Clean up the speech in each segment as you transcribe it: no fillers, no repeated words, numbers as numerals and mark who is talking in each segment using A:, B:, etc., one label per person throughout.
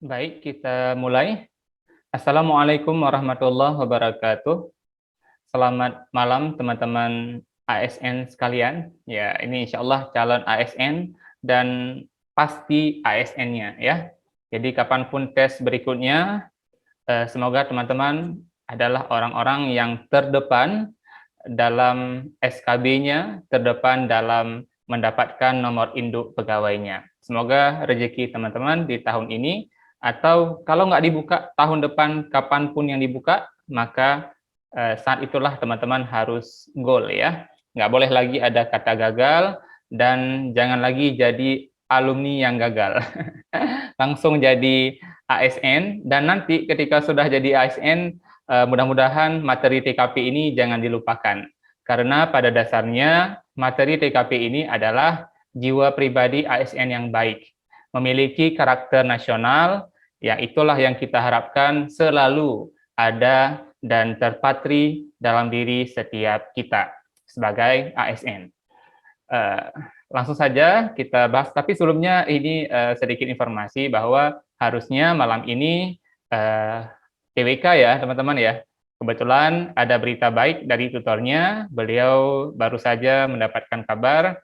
A: Baik, kita mulai. Assalamualaikum warahmatullahi wabarakatuh. Selamat malam teman-teman ASN sekalian. Ya, ini insya Allah calon ASN dan pasti ASN-nya ya. Jadi kapanpun tes berikutnya, semoga teman-teman adalah orang-orang yang terdepan dalam SKB-nya, terdepan dalam mendapatkan nomor induk pegawainya. Semoga rezeki teman-teman di tahun ini, atau kalau nggak dibuka tahun depan, kapanpun yang dibuka, maka saat itulah teman-teman harus goal ya. Nggak boleh lagi ada kata gagal, dan jangan lagi jadi alumni yang gagal. Langsung jadi ASN, dan nanti ketika sudah jadi ASN, mudah-mudahan materi TKP ini jangan dilupakan. Karena pada dasarnya materi TKP ini adalah jiwa pribadi ASN yang baik. Memiliki karakter nasional, yang itulah yang kita harapkan selalu ada dan terpatri dalam diri setiap kita sebagai ASN. Langsung saja kita bahas, tapi sebelumnya ini sedikit informasi bahwa harusnya malam ini TWK ya teman-teman ya. Kebetulan ada berita baik dari tutornya, beliau baru saja mendapatkan kabar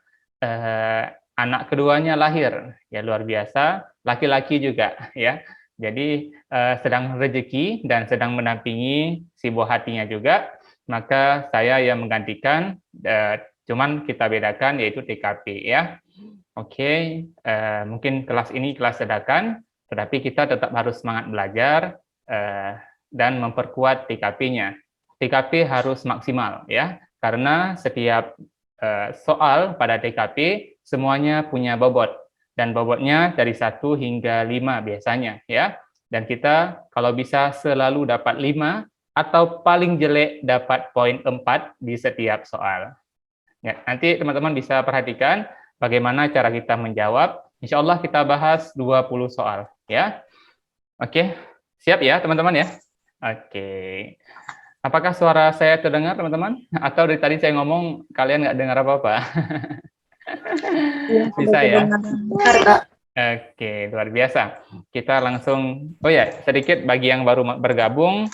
A: anak keduanya lahir, ya luar biasa, laki-laki juga ya. Jadi sedang rezeki dan sedang mendampingi si buah hatinya juga, maka saya yang menggantikan, cuman kita bedakan yaitu TKP ya. Oke, mungkin kelas ini kelas dadakan, tetapi kita tetap harus semangat belajar dan memperkuat TKP-nya. TKP harus maksimal ya, karena setiap soal pada TKP semuanya punya bobot, dan bobotnya dari 1 hingga 5 biasanya ya. Dan kita kalau bisa selalu dapat 5 atau paling jelek dapat poin 4 di setiap soal. Ya, nanti teman-teman bisa perhatikan bagaimana cara kita menjawab. Insya Allah kita bahas 20 soal ya. Oke, siap ya teman-teman ya? Oke. Apakah suara saya terdengar teman-teman? Atau dari tadi saya ngomong kalian nggak dengar apa-apa? Bisa ya?
B: Benar, Kak.
A: Oke, luar biasa. Kita langsung, oh ya, sedikit bagi yang baru bergabung,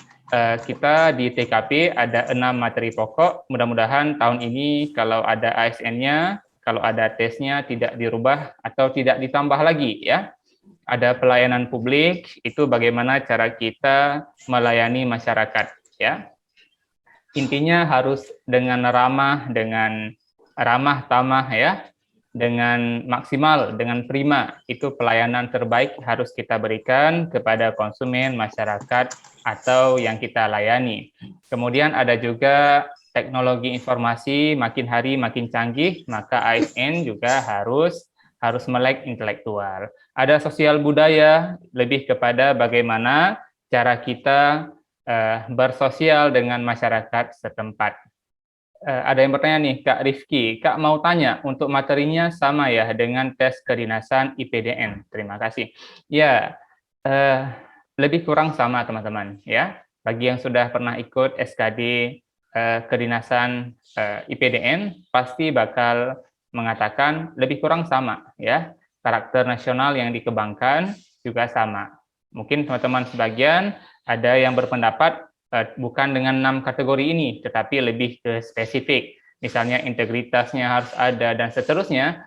A: kita di TKP ada 6 materi pokok. Mudah-mudahan tahun ini kalau ada ASN-nya, kalau ada tesnya tidak dirubah atau tidak ditambah lagi ya. Ada pelayanan publik, itu bagaimana cara kita melayani masyarakat ya. Intinya harus dengan ramah tamah ya, dengan maksimal, dengan prima. Itu pelayanan terbaik harus kita berikan kepada konsumen, masyarakat, atau yang kita layani. Kemudian ada juga teknologi informasi makin hari makin canggih, maka ASN juga harus melek intelektual. Ada sosial budaya, lebih kepada bagaimana cara kita bersosial dengan masyarakat setempat. Ada yang bertanya nih, Kak Rifki. Kak mau tanya, untuk materinya sama ya dengan tes kedinasan IPDN. Terima kasih. Ya, lebih kurang sama teman-teman ya. Bagi yang sudah pernah ikut SKD kedinasan IPDN, pasti bakal mengatakan lebih kurang sama ya. Karakter nasional yang dikembangkan juga sama. Mungkin teman-teman sebagian ada yang berpendapat bukan dengan 6 kategori ini, tetapi lebih ke spesifik. Misalnya integritasnya harus ada dan seterusnya,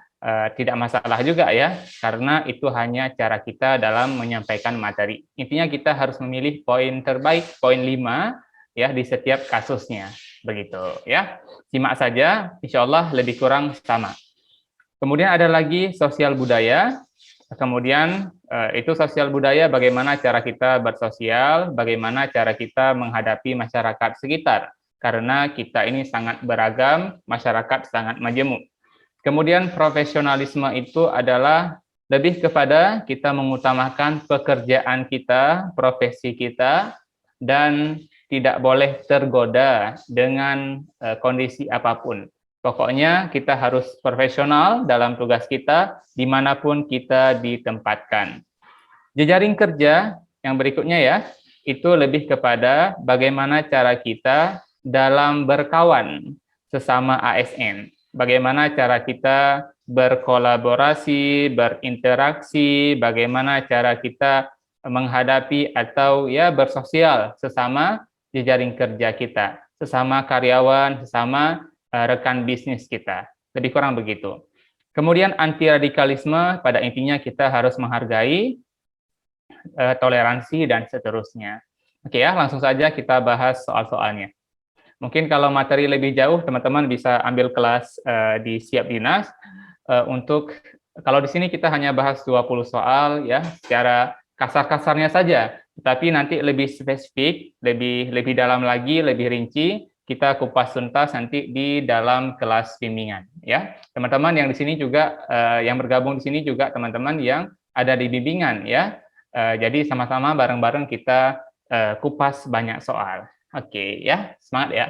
A: tidak masalah juga ya, karena itu hanya cara kita dalam menyampaikan materi. Intinya kita harus memilih poin terbaik, poin 5 ya di setiap kasusnya. Begitu ya. Simak saja, insya Allah lebih kurang sama. Kemudian ada lagi sosial budaya. Kemudian itu sosial budaya, bagaimana cara kita bersosial, bagaimana cara kita menghadapi masyarakat sekitar. Karena kita ini sangat beragam, masyarakat sangat majemuk. Kemudian profesionalisme itu adalah lebih kepada kita mengutamakan pekerjaan kita, profesi kita, dan tidak boleh tergoda dengan kondisi apapun. Pokoknya kita harus profesional dalam tugas kita, dimanapun kita ditempatkan. Jejaring kerja yang berikutnya ya, itu lebih kepada bagaimana cara kita dalam berkawan sesama ASN. Bagaimana cara kita berkolaborasi, berinteraksi, bagaimana cara kita menghadapi atau ya bersosial sesama jejaring kerja kita, sesama karyawan, sesama rekan bisnis kita. Lebih kurang begitu. Kemudian anti radikalisme, pada intinya kita harus menghargai, toleransi, dan seterusnya. Oke ya, langsung saja kita bahas soal-soalnya. Mungkin kalau materi lebih jauh, teman-teman bisa ambil kelas di Siap Dinas. Untuk kalau di sini kita hanya bahas 20 soal ya, secara kasar-kasarnya saja. Tapi nanti lebih spesifik, lebih dalam lagi, lebih rinci, kita kupas tuntas nanti di dalam kelas bimbingan ya. Teman-teman yang di sini juga yang bergabung di sini juga teman-teman yang ada di bimbingan ya. Jadi sama-sama bareng-bareng kita kupas banyak soal. Oke ya, semangat ya.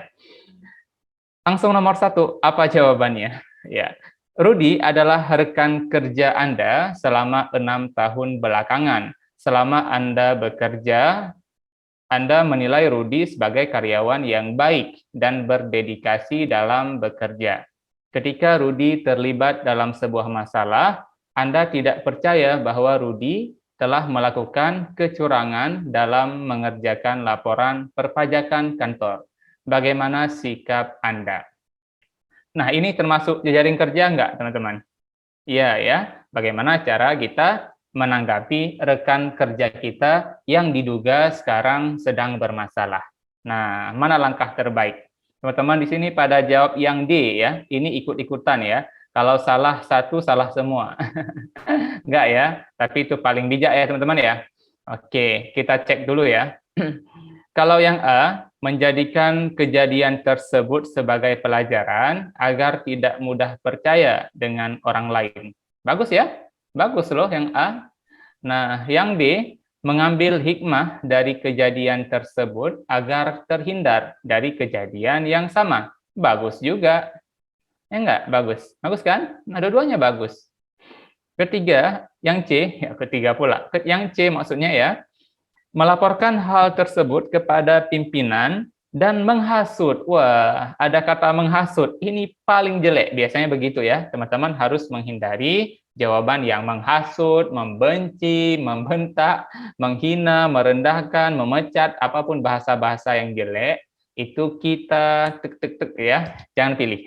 A: Langsung nomor 1, apa jawabannya? Ya, Rudi adalah rekan kerja Anda selama 6 tahun belakangan. Selama Anda bekerja, Anda menilai Rudi sebagai karyawan yang baik dan berdedikasi dalam bekerja. Ketika Rudi terlibat dalam sebuah masalah, Anda tidak percaya bahwa Rudi telah melakukan kecurangan dalam mengerjakan laporan perpajakan kantor. Bagaimana sikap Anda? Nah, ini termasuk jejaring kerja enggak, teman-teman? Iya ya. Bagaimana cara kita menanggapi rekan kerja kita yang diduga sekarang sedang bermasalah? Nah, mana langkah terbaik? Teman-teman di sini pada jawab yang D ya. Ini ikut-ikutan ya. Kalau salah satu, salah semua. Enggak ya, tapi itu paling bijak ya, teman-teman ya. Oke, kita cek dulu ya. Kalau yang A, menjadikan kejadian tersebut sebagai pelajaran agar tidak mudah percaya dengan orang lain. Bagus ya? Bagus loh yang A. Nah, yang B, mengambil hikmah dari kejadian tersebut agar terhindar dari kejadian yang sama. Bagus juga. Ya enggak? Bagus. Bagus kan? Nah, dua-duanya bagus. Ketiga, yang C, ya ketiga pula. Yang C maksudnya ya, melaporkan hal tersebut kepada pimpinan dan menghasut. Wah, ada kata menghasut. Ini paling jelek. Biasanya begitu ya. Teman-teman harus menghindari jawaban yang menghasut, membenci, membentak, menghina, merendahkan, memecat, apapun bahasa-bahasa yang jelek. Itu kita tek-tek-tek ya. Jangan pilih.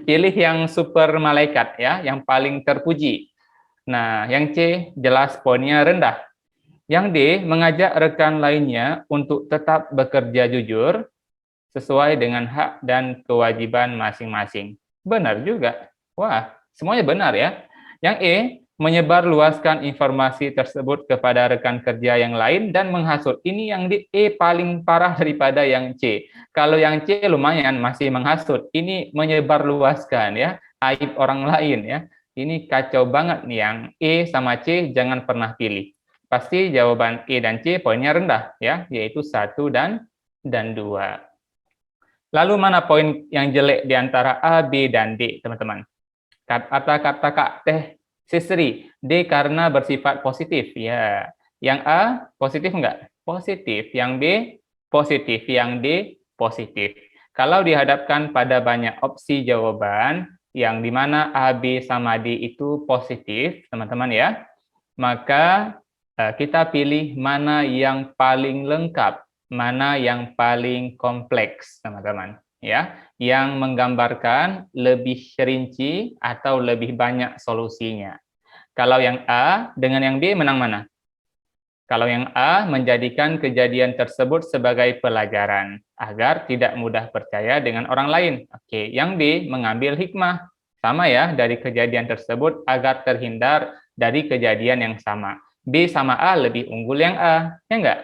A: Pilih yang super malaikat ya, yang paling terpuji. Nah, yang C jelas poinnya rendah. Yang D, mengajak rekan lainnya untuk tetap bekerja jujur sesuai dengan hak dan kewajiban masing-masing. Benar juga. Wah, semuanya benar ya. Yang E, menyebarluaskan informasi tersebut kepada rekan kerja yang lain dan menghasut. Ini yang di E paling parah daripada yang C. Kalau yang C lumayan masih menghasut. Ini menyebarluaskan ya, aib orang lain ya. Ini kacau banget nih, yang E sama C jangan pernah pilih. Pasti jawaban E dan C poinnya rendah ya, yaitu 1 dan 2. Lalu mana poin yang jelek di antara A, B, dan D, teman-teman? Kata-kata Kak Teh Sisri, D karena bersifat positif. Ya, yang A positif enggak? Positif. Yang B positif. Yang D positif. Kalau dihadapkan pada banyak opsi jawaban, yang dimana A, B, sama D itu positif, teman-teman ya, maka kita pilih mana yang paling lengkap, mana yang paling kompleks, teman-teman. Ya, yang menggambarkan lebih rinci atau lebih banyak solusinya. Kalau yang A dengan yang B menang mana? Kalau yang A menjadikan kejadian tersebut sebagai pelajaran agar tidak mudah percaya dengan orang lain. Oke, yang B mengambil hikmah sama ya dari kejadian tersebut agar terhindar dari kejadian yang sama. B sama A lebih unggul yang A, ya enggak?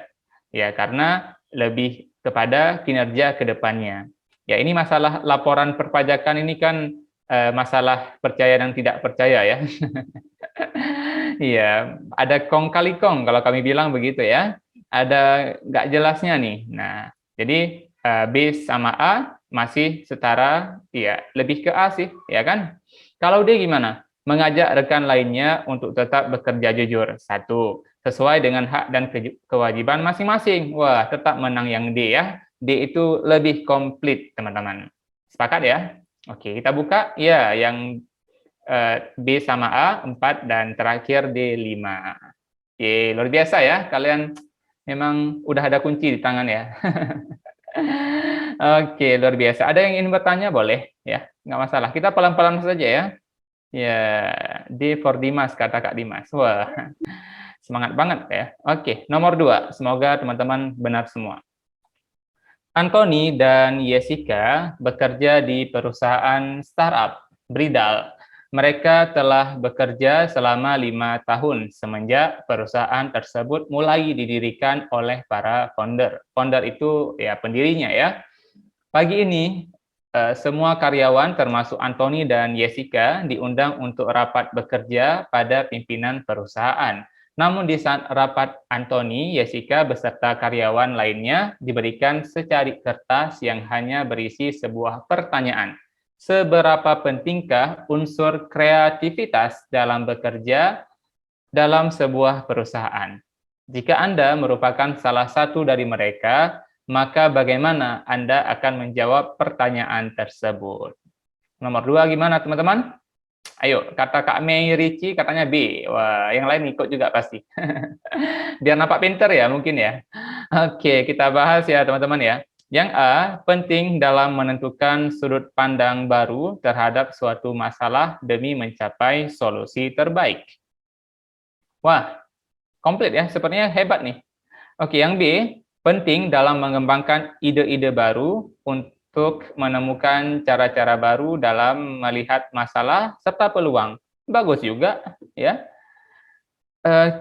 A: Ya, karena lebih kepada kinerja ke depannya. Ya, ini masalah laporan perpajakan ini kan masalah percaya dan tidak percaya ya. Iya, ada kong kali kong kalau kami bilang begitu ya. Ada nggak jelasnya nih. Nah, jadi B sama A masih setara, ya lebih ke A sih, ya kan? Kalau D gimana? Mengajak rekan lainnya untuk tetap bekerja jujur. 1, sesuai dengan hak dan kewajiban masing-masing. Wah, tetap menang yang D ya. D itu lebih komplit, teman-teman. Sepakat ya? Oke, kita buka. Ya, yang B sama A 4 dan terakhir D 5. Oke, luar biasa ya. Kalian memang udah ada kunci di tangan ya. Oke, luar biasa. Ada yang ingin bertanya boleh ya, nggak masalah. Kita pelan-pelan saja ya. Ya, D for Dimas kata Kak Dimas. Wah, semangat banget ya. Oke, nomor 2. Semoga teman-teman benar semua. Anthony dan Jessica bekerja di perusahaan startup Bridal. Mereka telah bekerja selama 5 tahun semenjak perusahaan tersebut mulai didirikan oleh para founder. Founder itu ya pendirinya ya. Pagi ini, semua karyawan termasuk Anthony dan Jessica diundang untuk rapat bekerja pada pimpinan perusahaan. Namun di saat rapat Anthony, Jessica beserta karyawan lainnya diberikan secari kertas yang hanya berisi sebuah pertanyaan. Seberapa pentingkah unsur kreativitas dalam bekerja dalam sebuah perusahaan? Jika Anda merupakan salah satu dari mereka, maka bagaimana Anda akan menjawab pertanyaan tersebut? Nomor 2 gimana teman-teman? Ayo, kata Kak Mei Ricci katanya B. Wah, yang lain ikut juga pasti. Biar nampak pinter ya mungkin ya. Oke, kita bahas ya teman-teman ya. Yang A, penting dalam menentukan sudut pandang baru terhadap suatu masalah demi mencapai solusi terbaik. Wah, komplit ya, sepertinya hebat nih. Oke, yang B, penting dalam mengembangkan ide-ide baru untuk menemukan cara-cara baru dalam melihat masalah serta peluang. Bagus juga, ya.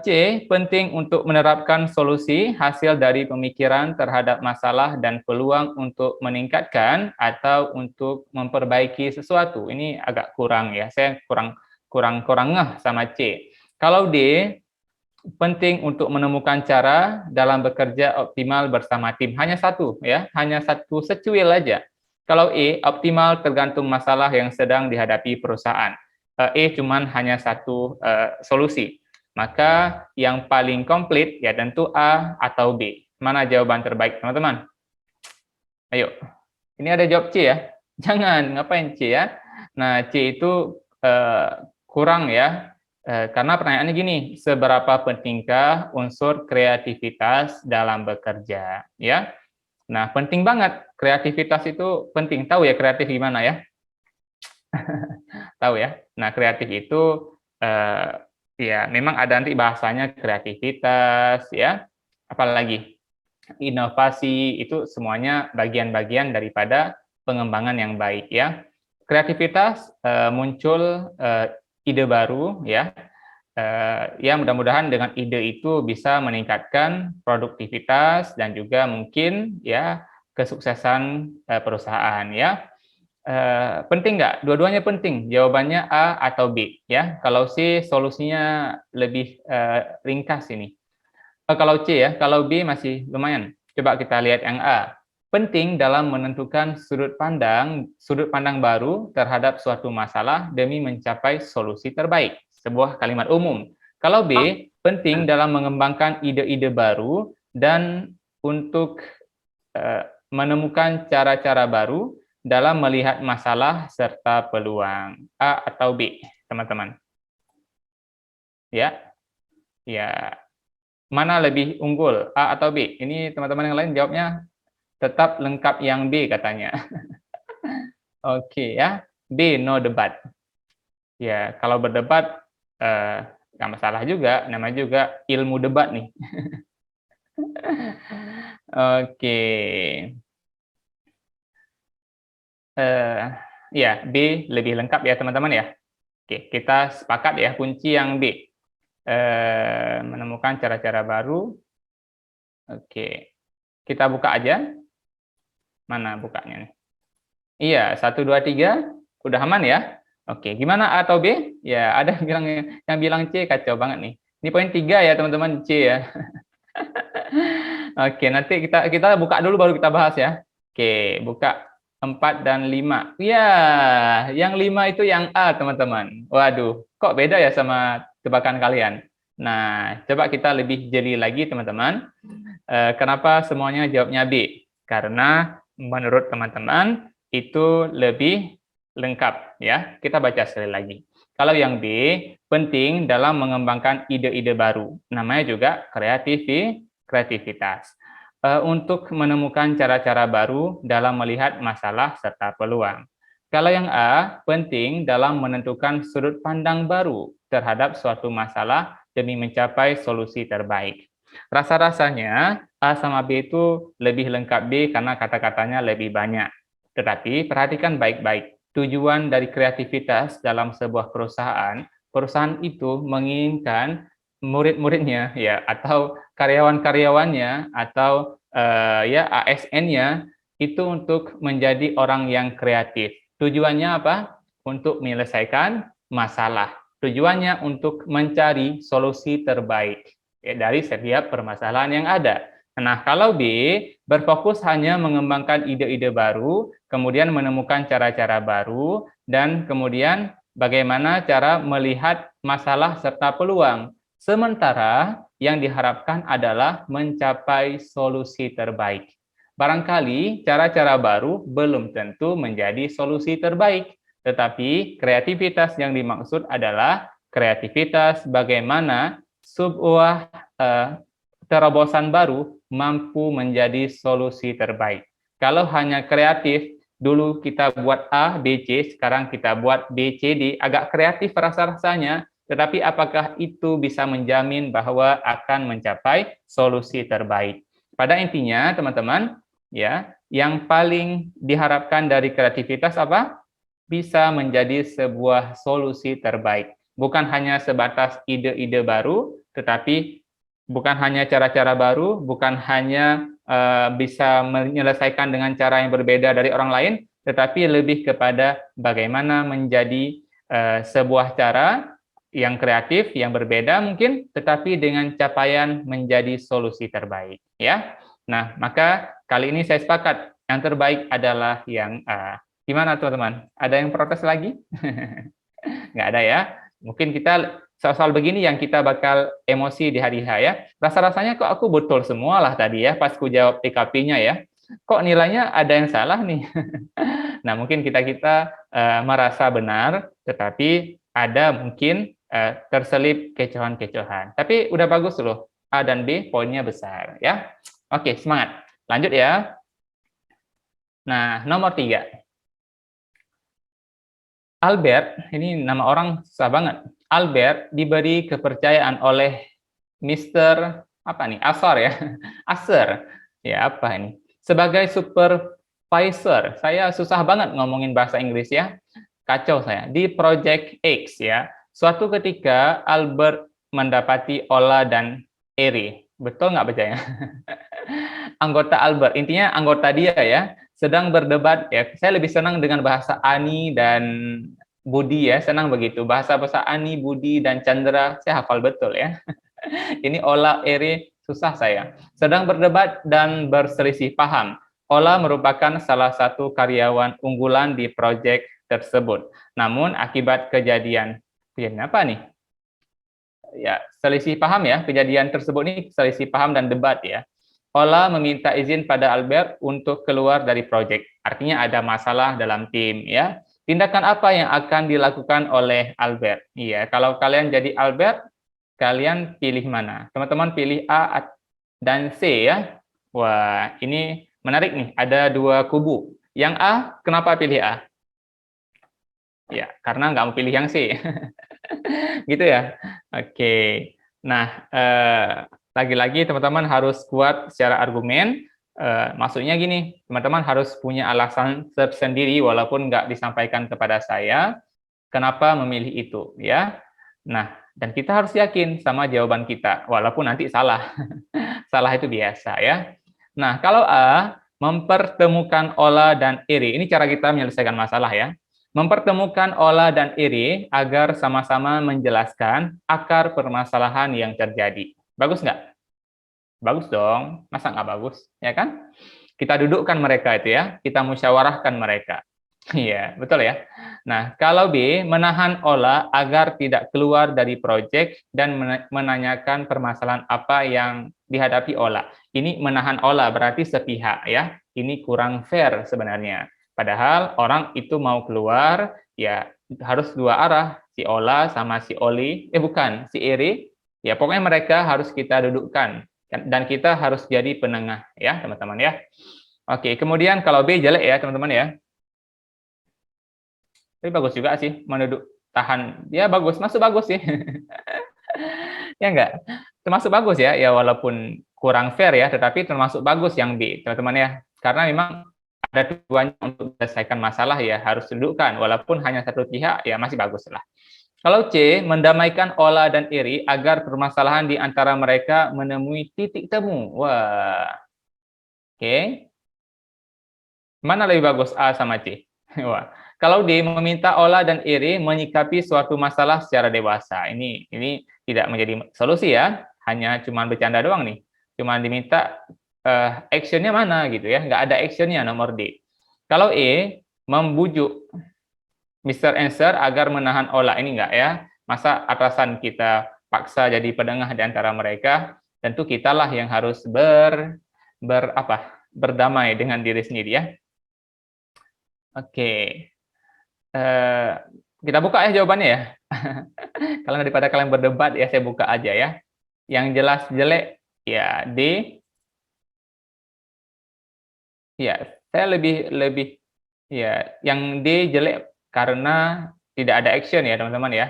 A: C, penting untuk menerapkan solusi hasil dari pemikiran terhadap masalah dan peluang untuk meningkatkan atau untuk memperbaiki sesuatu. Ini agak kurang ya, saya kurang ngeh sama C. Kalau D, penting untuk menemukan cara dalam bekerja optimal bersama tim. Hanya satu ya, hanya satu secuil aja. Kalau E, optimal tergantung masalah yang sedang dihadapi perusahaan. E cuman hanya satu solusi. Maka yang paling komplit ya tentu A atau B. Mana jawaban terbaik, teman-teman? Ayo. Ini ada jawab C ya. Jangan, ngapain C ya? Nah, C itu kurang ya. Karena pertanyaannya gini, seberapa pentingkah unsur kreativitas dalam bekerja? Ya. Nah, penting banget. Kreativitas itu penting. Tahu ya kreatif gimana ya? Tahu ya? Nah, kreatif itu ya memang ada nanti bahasanya kreativitas ya, apalagi inovasi, itu semuanya bagian-bagian daripada pengembangan yang baik ya. Kreativitas muncul ide baru ya, ya mudah-mudahan dengan ide itu bisa meningkatkan produktivitas dan juga mungkin ya kesuksesan perusahaan ya. Penting nggak? Dua-duanya penting. Jawabannya A atau B ya. Kalau C solusinya lebih ringkas ini. Kalau C ya, kalau B masih lumayan. Coba kita lihat yang A. Penting dalam menentukan sudut pandang baru terhadap suatu masalah demi mencapai solusi terbaik. Sebuah kalimat umum. Kalau B, penting dalam mengembangkan ide-ide baru dan untuk menemukan cara-cara baru dalam melihat masalah serta peluang. A atau B, teman-teman? Ya, ya. Mana lebih unggul, A atau B? Ini teman-teman yang lain jawabnya tetap lengkap yang B katanya. Oke ya, B, no debat. Ya, kalau berdebat nggak masalah juga, namanya juga ilmu debat nih. Oke. Ya, B lebih lengkap ya teman-teman ya. Oke, kita sepakat ya kunci yang B. Menemukan cara-cara baru. Oke, kita buka aja. Mana bukanya nih? Iya, 1, 2, 3. Udah aman ya? Oke, gimana A atau B? Ya, ada yang bilang C, kacau banget nih. Ini poin 3 ya teman-teman, C ya. Oke, nanti kita buka dulu baru kita bahas ya. Oke, buka 4 dan 5. Ya, yang 5 itu yang A, teman-teman. Waduh, kok beda ya sama tebakan kalian? Nah, coba kita lebih jeli lagi, teman-teman. Kenapa semuanya jawabnya B? Karena menurut teman-teman itu lebih lengkap ya. Kita baca sekali lagi. Kalau yang B, penting dalam mengembangkan ide-ide baru. Namanya juga kreativitas. Untuk menemukan cara-cara baru dalam melihat masalah serta peluang. Kalau yang A, penting dalam menentukan sudut pandang baru terhadap suatu masalah demi mencapai solusi terbaik. Rasa-rasanya A sama B itu lebih lengkap B karena kata-katanya lebih banyak. Tetapi perhatikan baik-baik. Tujuan dari kreativitas dalam sebuah perusahaan itu menginginkan murid-muridnya ya atau karyawan-karyawannya atau ya ASN-nya itu untuk menjadi orang yang kreatif. Tujuannya apa? Untuk menyelesaikan masalah. Tujuannya untuk mencari solusi terbaik ya, dari setiap permasalahan yang ada. Nah, kalau B berfokus hanya mengembangkan ide-ide baru, kemudian menemukan cara-cara baru, dan kemudian bagaimana cara melihat masalah serta peluang. Sementara yang diharapkan adalah mencapai solusi terbaik. Barangkali cara-cara baru belum tentu menjadi solusi terbaik, tetapi kreativitas yang dimaksud adalah kreativitas bagaimana sebuah terobosan baru mampu menjadi solusi terbaik. Kalau hanya kreatif, dulu kita buat A, B, C, sekarang kita buat B, C, D, agak kreatif rasa-rasanya, tetapi apakah itu bisa menjamin bahwa akan mencapai solusi terbaik? Pada intinya, teman-teman, ya, yang paling diharapkan dari kreativitas apa? Bisa menjadi sebuah solusi terbaik. Bukan hanya sebatas ide-ide baru, tetapi bukan hanya cara-cara baru, bukan hanya bisa menyelesaikan dengan cara yang berbeda dari orang lain, tetapi lebih kepada bagaimana menjadi sebuah cara yang kreatif, yang berbeda mungkin, tetapi dengan capaian menjadi solusi terbaik. Ya, nah maka kali ini saya sepakat yang terbaik adalah yang A. Gimana teman-teman? Ada yang protes lagi? Nggak ada ya? Mungkin kita soal-soal begini yang kita bakal emosi di hari H ya. Rasa-rasanya kok aku betul semua lah tadi ya, pas ku jawab TKP-nya ya. Kok nilainya ada yang salah nih? Nah, mungkin kita merasa benar, tetapi ada mungkin terselip kecohan-kecohan. Tapi udah bagus loh, A dan B poinnya besar ya. Oke, semangat. Lanjut ya. Nah, nomor 3. Albert, ini nama orang susah banget. Albert diberi kepercayaan oleh Mr. apa nih? Asar ya. Asar. Ya, apa ini? Sebagai supervisor. Saya susah banget ngomongin bahasa Inggris ya. Kacau saya. Di Project X ya. Suatu ketika Albert mendapati Ola dan Eri. Betul nggak bacanya? Anggota Albert, intinya anggota dia ya, sedang berdebat ya. Saya lebih senang dengan bahasa Ani dan Budi ya, senang begitu. Bahasa Ani, Budi, dan Chandra, saya hafal betul ya. Ini Ola, Eri, susah saya. Sedang berdebat dan berselisih paham. Ola merupakan salah satu karyawan unggulan di proyek tersebut. Namun akibat kejadian apa nih? Ya, selisih paham ya, kejadian tersebut ini selisih paham dan debat ya. Ola meminta izin pada Albert untuk keluar dari proyek. Artinya ada masalah dalam tim ya. Tindakan apa yang akan dilakukan oleh Albert? Iya, kalau kalian jadi Albert, kalian pilih mana? Teman-teman pilih A dan C ya. Wah, ini menarik nih. Ada dua kubu. Yang A, kenapa pilih A? Ya, karena nggak mau pilih yang C. Gitu ya. Oke. Nah, lagi-lagi teman-teman harus kuat secara argumen. Maksudnya gini, teman-teman harus punya alasan tersendiri walaupun nggak disampaikan kepada saya kenapa memilih itu ya. Nah, dan kita harus yakin sama jawaban kita walaupun nanti salah. Salah itu biasa ya. Nah, kalau A, mempertemukan Ola dan Iri. Ini cara kita menyelesaikan masalah ya. Mempertemukan Ola dan Iri agar sama-sama menjelaskan akar permasalahan yang terjadi. Bagus nggak? Bagus dong. Masa nggak bagus? Ya kan? Kita dudukkan mereka itu ya. Kita musyawarahkan mereka. Iya, betul ya. Nah, kalau B, menahan Ola agar tidak keluar dari proyek dan menanyakan permasalahan apa yang dihadapi Ola. Ini menahan Ola berarti sepihak ya. Ini kurang fair sebenarnya. Padahal orang itu mau keluar, ya harus dua arah, si Ola sama si Oli, bukan, si Eri, ya pokoknya mereka harus kita dudukkan, dan kita harus jadi penengah, ya teman-teman ya. Oke, kemudian kalau B jelek ya teman-teman ya. Tapi bagus juga sih, menduduk tahan, ya bagus, masuk bagus sih. Ya enggak? Termasuk bagus ya, ya walaupun kurang fair ya, tetapi termasuk bagus yang B, teman-teman ya. Karena memang ada tujuannya untuk menyelesaikan masalah ya, harus dudukkan, walaupun hanya satu pihak ya masih bagus lah. Kalau C, mendamaikan Ola dan Eri agar permasalahan di antara mereka menemui titik temu. Wah, oke. Mana lebih bagus A sama C? Wah, kalau D meminta Ola dan Eri menyikapi suatu masalah secara dewasa. Ini tidak menjadi solusi ya, hanya cuma bercanda doang nih. Cuma diminta actionnya mana gitu ya, nggak ada actionnya nomor D. Kalau E, membujuk Mr. Answer agar menahan Ola, ini enggak ya. Masa atasan kita paksa jadi penengah di antara mereka, tentu kitalah yang harus berdamai dengan diri sendiri ya. Oke. Kita buka ya jawabannya ya. Kalau daripada kalian berdebat ya saya buka aja ya. Yang jelas jelek ya D. Ya, saya lebih ya, yang D jelek karena tidak ada action ya teman-teman ya.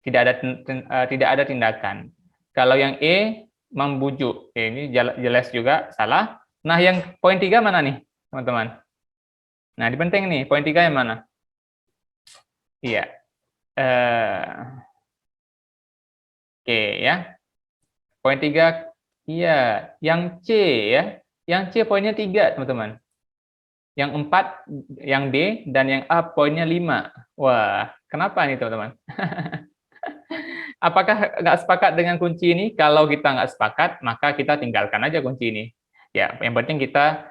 A: Tidak ada tindakan. Kalau yang E membujuk, ini jelas juga salah. Nah, yang poin 3 mana nih, teman-teman? Nah, ini penting nih, poin 3 yang mana? Iya. Oke ya. Poin 3, iya. Yang C ya. Yang C poinnya 3, teman-teman. Yang 4, yang D, dan yang A poinnya 5. Wah, kenapa nih, teman-teman? Apakah nggak sepakat dengan kunci ini? Kalau kita nggak sepakat, maka kita tinggalkan aja kunci ini. Ya, yang penting kita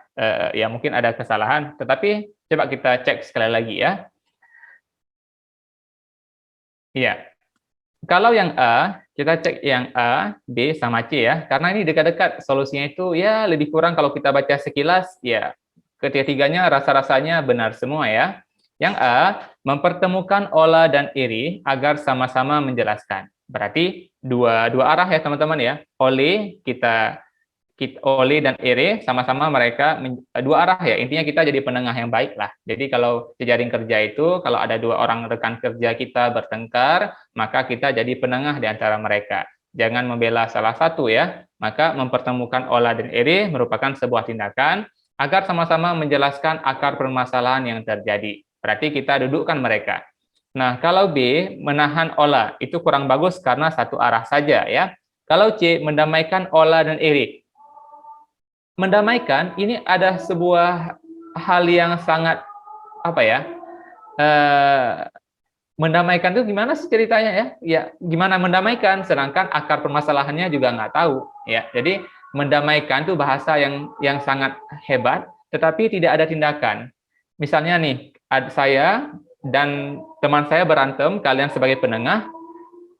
A: ya mungkin ada kesalahan, tetapi coba kita cek sekali lagi ya. Iya. Kalau yang A, kita cek yang A, B, sama C ya. Karena ini dekat-dekat, solusinya itu ya lebih kurang kalau kita baca sekilas, ya ketiga-tiganya rasa-rasanya benar semua ya. Yang A, mempertemukan Ola dan Eri agar sama-sama menjelaskan. Berarti dua arah ya teman-teman ya. Oli dan Ere sama-sama mereka dua arah ya. Intinya kita jadi penengah yang baik lah. Jadi kalau jejaring kerja itu kalau ada dua orang rekan kerja kita bertengkar, maka kita jadi penengah di antara mereka. Jangan membela salah satu ya. Maka mempertemukan Ola dan Ere merupakan sebuah tindakan agar sama-sama menjelaskan akar permasalahan yang terjadi. Berarti kita dudukkan mereka. Nah, kalau B, menahan Ola, itu kurang bagus karena satu arah saja ya. Kalau C, mendamaikan Ola dan Eri. Mendamaikan, ini ada sebuah hal yang sangat, mendamaikan itu gimana sih ceritanya ya? Ya, gimana mendamaikan, sedangkan akar permasalahannya juga nggak tahu. Ya, jadi mendamaikan itu bahasa yang sangat hebat, tetapi tidak ada tindakan. Misalnya nih, saya dan teman saya berantem, kalian sebagai penengah,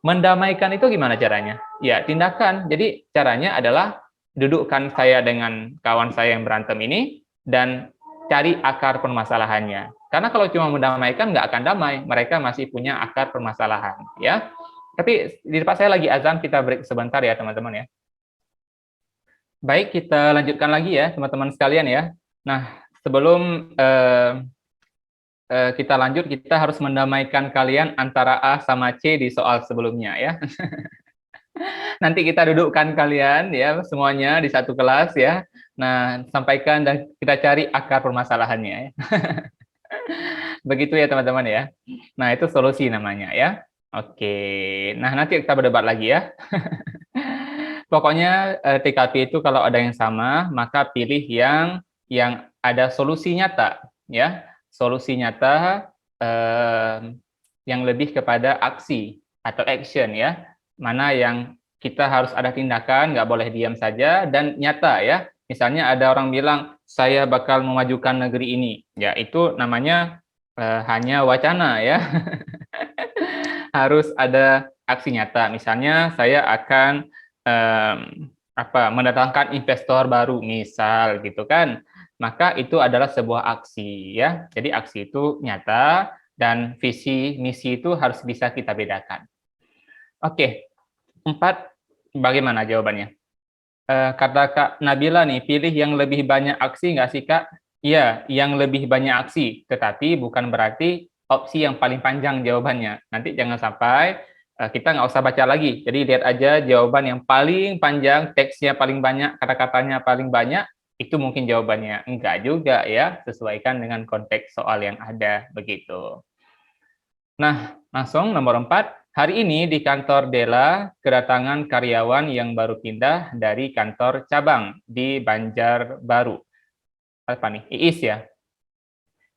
A: mendamaikan itu gimana caranya? Ya, tindakan. Jadi caranya adalah dudukkan saya dengan kawan saya yang berantem ini dan cari akar permasalahannya. Karena kalau cuma mendamaikan nggak akan damai, mereka masih punya akar permasalahan, ya. Tapi di tempat saya lagi azan, kita break sebentar ya teman-teman ya. Baik, kita lanjutkan lagi ya teman-teman sekalian ya. Nah, sebelum kita lanjut, kita harus mendamaikan kalian antara A sama C di soal sebelumnya ya. Nanti kita dudukkan kalian ya semuanya di satu kelas ya. Nah, sampaikan dan kita cari akar permasalahannya ya. Begitu ya teman-teman ya. Nah, itu solusi namanya ya. Oke. Nah, nanti kita berdebat lagi ya. Pokoknya TKP itu kalau ada yang sama, maka pilih yang ada solusi nyata ya. Solusi nyata yang lebih kepada aksi atau action ya. Mana yang kita harus ada tindakan, nggak boleh diam saja, dan nyata ya. Misalnya ada orang bilang, saya bakal memajukan negeri ini. Ya, itu namanya hanya wacana ya. Harus ada aksi nyata. Misalnya saya akan mendatangkan investor baru, misal gitu kan. Maka itu adalah sebuah aksi ya. Jadi aksi itu nyata, dan visi misi itu harus bisa kita bedakan. Oke, 4, bagaimana jawabannya? Kata Kak Nabila nih, pilih yang lebih banyak aksi nggak sih Kak? Iya, yang lebih banyak aksi, tetapi bukan berarti opsi yang paling panjang jawabannya. Nanti jangan sampai kita nggak usah baca lagi. Jadi lihat aja jawaban yang paling panjang, teksnya paling banyak, kata-katanya paling banyak, itu mungkin jawabannya. Enggak juga ya, sesuaikan dengan konteks soal yang ada, begitu. Nah, langsung nomor 4. Hari ini di kantor Dela kedatangan karyawan yang baru pindah dari kantor cabang di Banjarbaru. Apa nih? Iis ya.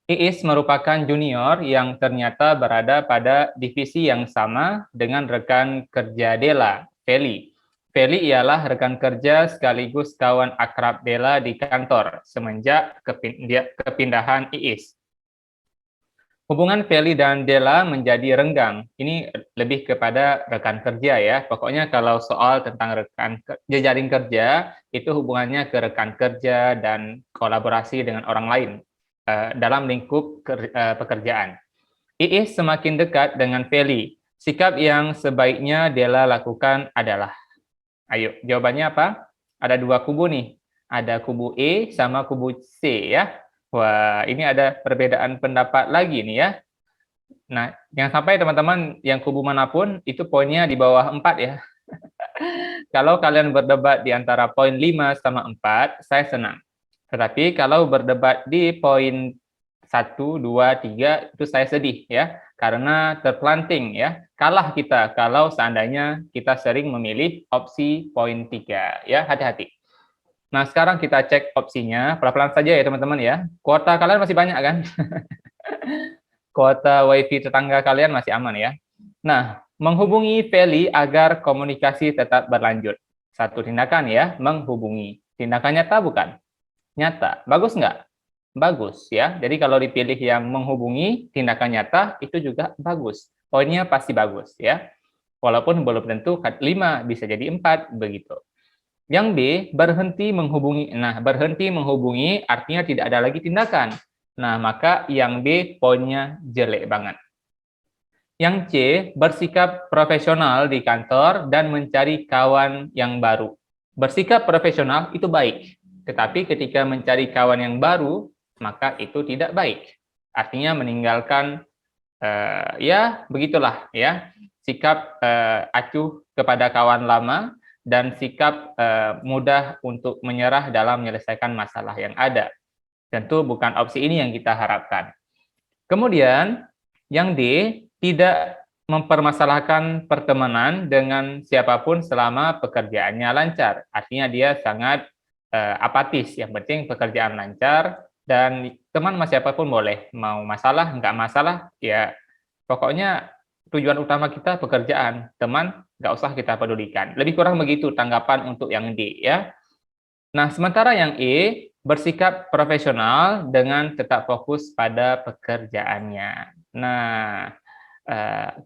A: Iis merupakan junior yang ternyata berada pada divisi yang sama dengan rekan kerja Dela, Feli. Feli ialah rekan kerja sekaligus kawan akrab Dela di kantor semenjak kepindahan Iis. Hubungan Feli dan Della menjadi renggang. Ini lebih kepada rekan kerja ya. Pokoknya kalau soal tentang jejaring kerja, itu hubungannya ke rekan kerja dan kolaborasi dengan orang lain dalam lingkup pekerjaan. Iis semakin dekat dengan Feli. Sikap yang sebaiknya Della lakukan adalah, ayo jawabannya apa? Ada 2 kubu nih. Ada kubu E sama kubu C ya. Wah, ini ada perbedaan pendapat lagi nih ya. Nah, jangan sampai teman-teman yang kubu manapun itu poinnya di bawah 4 ya. Kalau kalian berdebat di antara poin 5 sama 4, saya senang. Tetapi kalau berdebat di poin 1, 2, 3, itu saya sedih ya. Karena terplanting ya. Kalah kita kalau seandainya kita sering memilih opsi poin 3 ya. Hati-hati. Nah, sekarang kita cek opsinya. Pelan-pelan saja ya teman-teman ya. Kuota kalian masih banyak kan? Kuota WiFi tetangga kalian masih aman ya. Nah, menghubungi Feli agar komunikasi tetap berlanjut. Satu tindakan ya, menghubungi. Tindakan nyata bukan? Nyata. Bagus nggak? Bagus ya. Jadi kalau dipilih yang menghubungi, tindakan nyata, itu juga bagus. Poinnya pasti bagus ya. Walaupun belum tentu 5, bisa jadi 4, begitu. Yang B, berhenti menghubungi. Nah, berhenti menghubungi artinya tidak ada lagi tindakan. Nah, maka yang B poinnya jelek banget. Yang C, bersikap profesional di kantor dan mencari kawan yang baru. Bersikap profesional itu baik, tetapi ketika mencari kawan yang baru, maka itu tidak baik. Artinya meninggalkan, ya begitulah ya, sikap acuh kepada kawan lama, dan sikap mudah untuk menyerah dalam menyelesaikan masalah yang ada. Tentu bukan opsi ini yang kita harapkan. Kemudian, yang D, tidak mempermasalahkan pertemanan dengan siapapun selama pekerjaannya lancar. Artinya dia sangat apatis, yang penting pekerjaan lancar, dan teman sama siapapun boleh. Mau masalah, nggak masalah, ya pokoknya tujuan utama kita pekerjaan. Teman, nggak usah kita pedulikan. Lebih kurang begitu tanggapan untuk yang D ya. Nah, sementara yang E, bersikap profesional dengan tetap fokus pada pekerjaannya. Nah,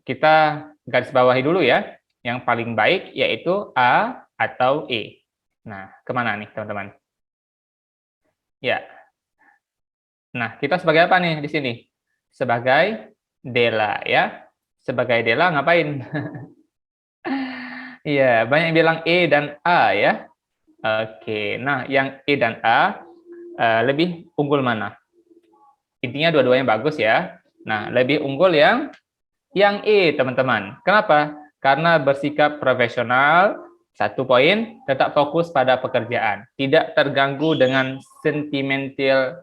A: kita garis bawahi dulu ya. Yang paling baik yaitu A atau E. Nah, kemana nih teman-teman? Ya. Nah, kita sebagai apa nih di sini? Sebagai Dela ya. Sebagai Dela ngapain? Iya, banyak yang bilang E dan A ya. Oke, nah yang E dan A lebih unggul mana? Intinya dua-duanya bagus ya. Nah, lebih unggul yang E, teman-teman. Kenapa? Karena bersikap profesional, 1 poin, tetap fokus pada pekerjaan. Tidak terganggu dengan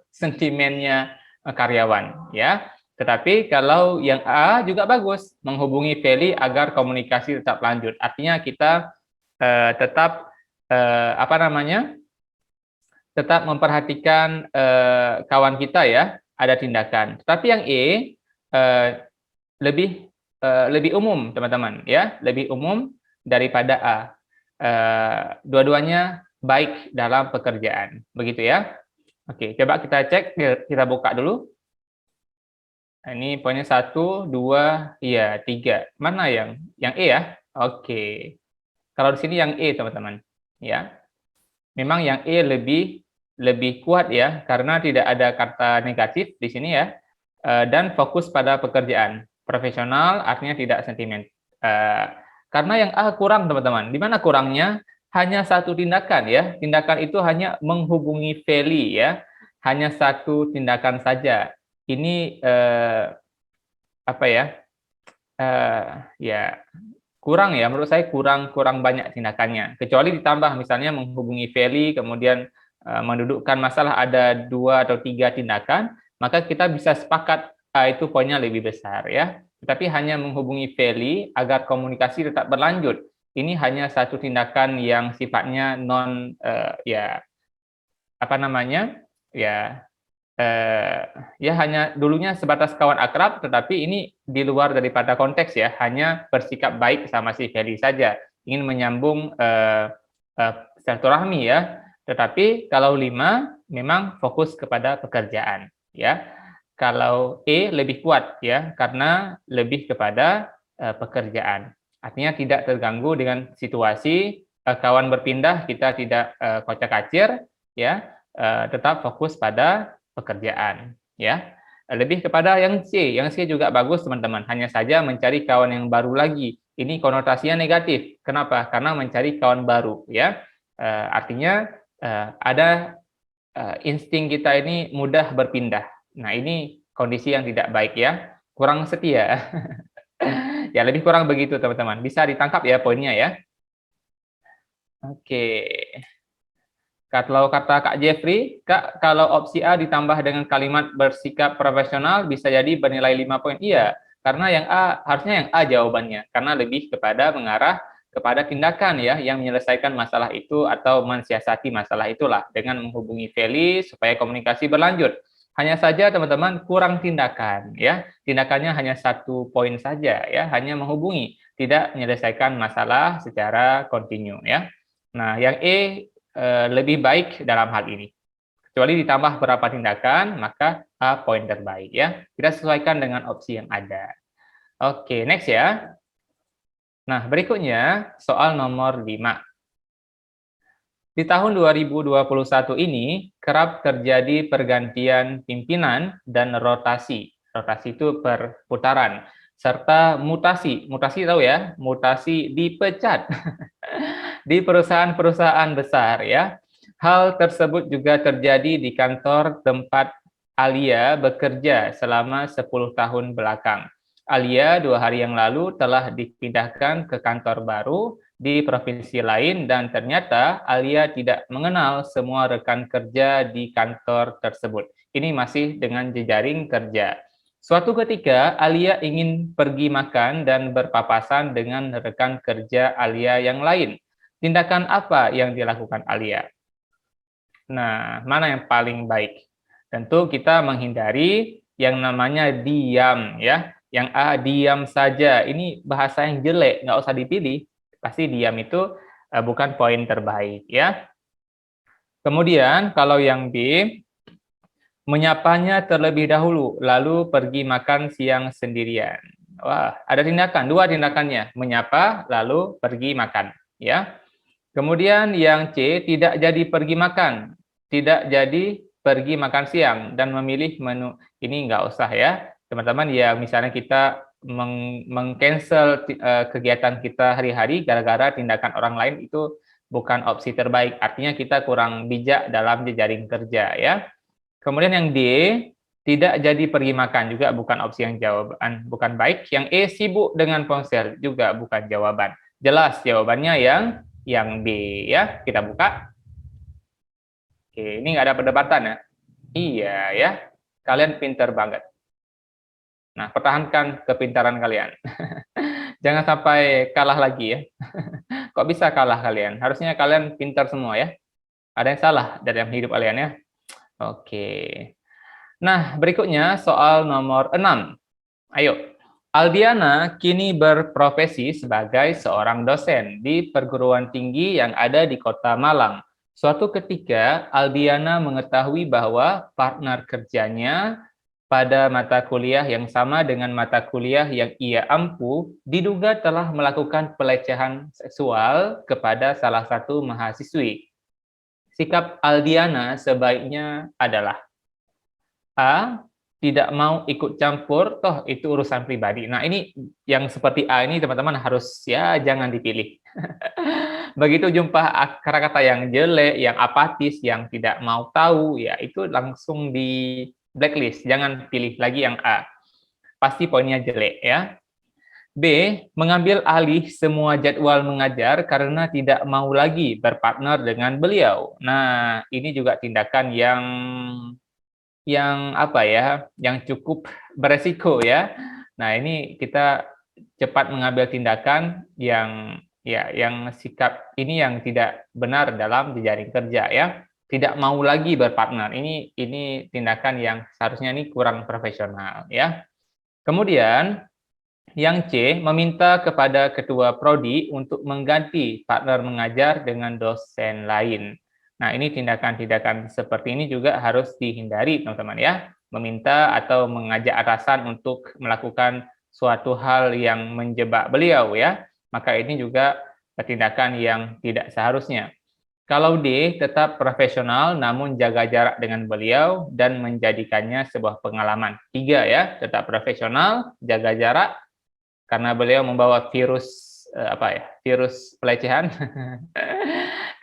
A: sentimennya karyawan. Ya. Tetapi kalau yang A juga bagus, menghubungi Feli agar komunikasi tetap lanjut. Artinya kita tetap tetap memperhatikan kawan kita ya, ada tindakan. Tetapi yang E lebih lebih umum, teman-teman ya, lebih umum daripada A. Dua-duanya baik dalam pekerjaan, begitu ya. Oke, coba kita cek, kita buka dulu. Ini poinnya 1, 2, iya 3. Mana yang E ya? Oke. Kalau di sini yang E, teman-teman. Ya. Memang yang E lebih kuat ya, karena tidak ada kata negatif di sini ya. dan fokus pada pekerjaan. Profesional artinya tidak sentimen. Karena yang A kurang, teman-teman. Di mana kurangnya? Hanya satu tindakan ya. Tindakan itu hanya menghubungi Feli ya. Hanya satu tindakan saja. Ini apa ya? Ya kurang ya. Menurut saya kurang banyak tindakannya. Kecuali ditambah misalnya menghubungi Feli, kemudian mendudukkan masalah ada 2 atau 3 tindakan, maka kita bisa sepakat itu poinnya lebih besar ya. Tetapi hanya menghubungi Feli agar komunikasi tetap berlanjut. Ini hanya satu tindakan yang sifatnya non ya apa namanya ya ya hanya dulunya sebatas kawan akrab, tetapi ini di luar daripada konteks ya, hanya bersikap baik sama si Feli saja, ingin menyambung silaturahmi ya. Tetapi kalau 5 memang fokus kepada pekerjaan ya. Kalau E lebih kuat ya, karena lebih kepada pekerjaan. Artinya tidak terganggu dengan situasi kawan berpindah, kita tidak kocak-kacir ya, tetap fokus pada pekerjaan ya. Lebih kepada yang C juga bagus teman-teman, hanya saja mencari kawan yang baru lagi. Ini konotasinya negatif. Kenapa? Karena mencari kawan baru ya. Artinya ada insting kita ini mudah berpindah. Nah, ini kondisi yang tidak baik ya. Kurang setia. Ya, lebih kurang begitu teman-teman. Bisa ditangkap ya poinnya ya. Oke. Kalau kata Kak Jeffrey, Kak, kalau opsi A ditambah dengan kalimat bersikap profesional bisa jadi bernilai 5 poin. Iya, karena yang A, harusnya yang A jawabannya. Karena lebih kepada mengarah kepada tindakan ya, yang menyelesaikan masalah itu atau mensiasati masalah itulah dengan menghubungi Feli supaya komunikasi berlanjut. Hanya saja teman-teman kurang tindakan ya. Tindakannya hanya 1 poin saja ya, hanya menghubungi, tidak menyelesaikan masalah secara kontinu ya. Nah, yang E lebih baik dalam hal ini. Kecuali ditambah beberapa tindakan, maka A poin terbaik ya. Kita sesuaikan dengan opsi yang ada. Oke, next ya. Nah, berikutnya soal nomor 5. Di tahun 2021 ini kerap terjadi pergantian pimpinan dan rotasi. Rotasi itu perputaran serta mutasi. Mutasi tahu ya? Mutasi dipecat di perusahaan-perusahaan besar ya. Hal tersebut juga terjadi di kantor tempat Alia bekerja selama 10 tahun belakang. Alia 2 hari yang lalu telah dipindahkan ke kantor baru di provinsi lain dan ternyata Alia tidak mengenal semua rekan kerja di kantor tersebut. Ini masih dengan jejaring kerja. Suatu ketika Alia ingin pergi makan dan berpapasan dengan rekan kerja Alia yang lain. Tindakan apa yang dilakukan Alia? Nah, mana yang paling baik? Tentu kita menghindari yang namanya diam ya. Yang A diam saja, ini bahasa yang jelek, nggak usah dipilih. Pasti diam itu bukan poin terbaik ya. Kemudian kalau yang B, menyapanya terlebih dahulu, lalu pergi makan siang sendirian. Wah, ada tindakan, 2 tindakannya, menyapa lalu pergi makan ya. Kemudian yang C, tidak jadi pergi makan. Tidak jadi pergi makan siang dan memilih menu. Ini nggak usah ya, teman-teman. Ya, misalnya kita meng-cancel kegiatan kita hari-hari gara-gara tindakan orang lain, itu bukan opsi terbaik. Artinya kita kurang bijak dalam jejaring kerja ya. Kemudian yang D, tidak jadi pergi makan juga bukan opsi yang jawaban, bukan baik. Yang E, sibuk dengan ponsel juga bukan jawaban. Jelas jawabannya yang B ya. Kita buka. Oke, ini nggak ada perdebatan ya. Iya ya, kalian pinter banget. Nah, pertahankan kepintaran kalian. Jangan sampai kalah lagi ya. Kok bisa kalah kalian? Harusnya kalian pintar semua ya. Ada yang salah dalam hidup kalian ya. Oke. Nah, berikutnya soal nomor 6. Ayo. Aldiana kini berprofesi sebagai seorang dosen di perguruan tinggi yang ada di Kota Malang. Suatu ketika, Aldiana mengetahui bahwa partner kerjanya pada mata kuliah yang sama dengan mata kuliah yang ia ampu diduga telah melakukan pelecehan seksual kepada salah satu mahasiswi. Sikap Aldiana sebaiknya adalah A. tidak mau ikut campur, toh itu urusan pribadi. Nah, ini yang seperti A ini teman-teman harus ya jangan dipilih. Begitu jumpa kata-kata yang jelek, yang apatis, yang tidak mau tahu, ya itu langsung di blacklist. Jangan pilih lagi yang A. Pasti poinnya jelek ya. B. Mengambil alih semua jadwal mengajar karena tidak mau lagi berpartner dengan beliau. Nah, ini juga tindakan yang apa ya, yang cukup beresiko ya. Nah, ini kita cepat mengambil tindakan yang ya yang sikap ini yang tidak benar dalam jejaring kerja ya. Tidak mau lagi berpartner. Ini tindakan yang seharusnya ini kurang profesional ya. Kemudian yang C, meminta kepada ketua prodi untuk mengganti partner mengajar dengan dosen lain. Nah, ini tindakan-tindakan seperti ini juga harus dihindari, teman-teman ya. Meminta atau mengajak atasan untuk melakukan suatu hal yang menjebak beliau ya. Maka ini juga tindakan yang tidak seharusnya. Kalau D, tetap profesional namun jaga jarak dengan beliau dan menjadikannya sebuah pengalaman. 3 ya, tetap profesional, jaga jarak, karena beliau membawa virus virus pelecehan.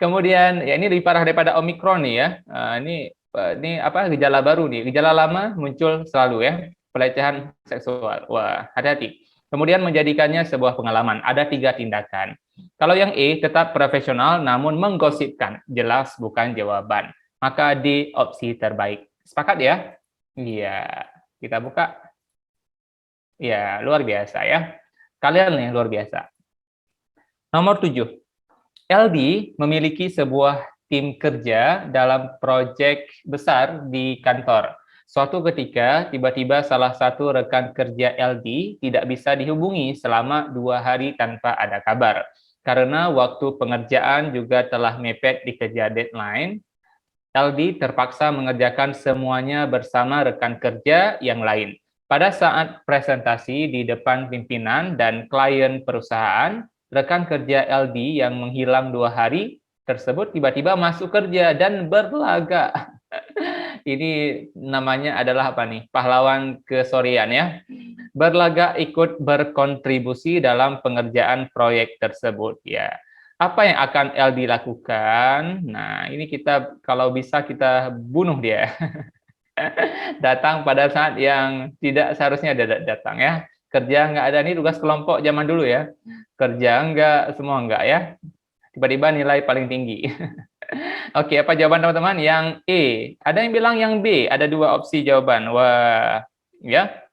A: Kemudian ya ini lebih parah daripada Omikron nih ya. Ini apa gejala baru nih, gejala lama muncul selalu ya, pelecehan seksual. Wah, hati-hati. Kemudian menjadikannya sebuah pengalaman. Ada 3 tindakan. Kalau yang E, tetap profesional namun menggosipkan, jelas bukan jawaban. Maka D opsi terbaik. Sepakat ya? Iya. Kita buka. Ya, luar biasa ya. Kalian yang luar biasa. Nomor 7. LD memiliki sebuah tim kerja dalam proyek besar di kantor. Suatu ketika, tiba-tiba salah satu rekan kerja LD tidak bisa dihubungi selama 2 hari tanpa ada kabar. Karena waktu pengerjaan juga telah mepet dikejar deadline, LD terpaksa mengerjakan semuanya bersama rekan kerja yang lain. Pada saat presentasi di depan pimpinan dan klien perusahaan, rekan kerja LD yang menghilang 2 hari tersebut tiba-tiba masuk kerja dan berlaga. Ini namanya adalah apa nih? Pahlawan kesoryan ya. Berlaga ikut berkontribusi dalam pengerjaan proyek tersebut ya. Apa yang akan LD lakukan? Nah, ini kita kalau bisa kita bunuh dia. Datang pada saat yang tidak seharusnya datang ya. Kerja nggak ada, nih tugas kelompok zaman dulu ya. Kerja enggak, semua enggak ya. Tiba-tiba nilai paling tinggi. Oke, apa jawaban teman-teman? Yang E. Ada yang bilang yang B. Ada 2 opsi jawaban. Wah, ya.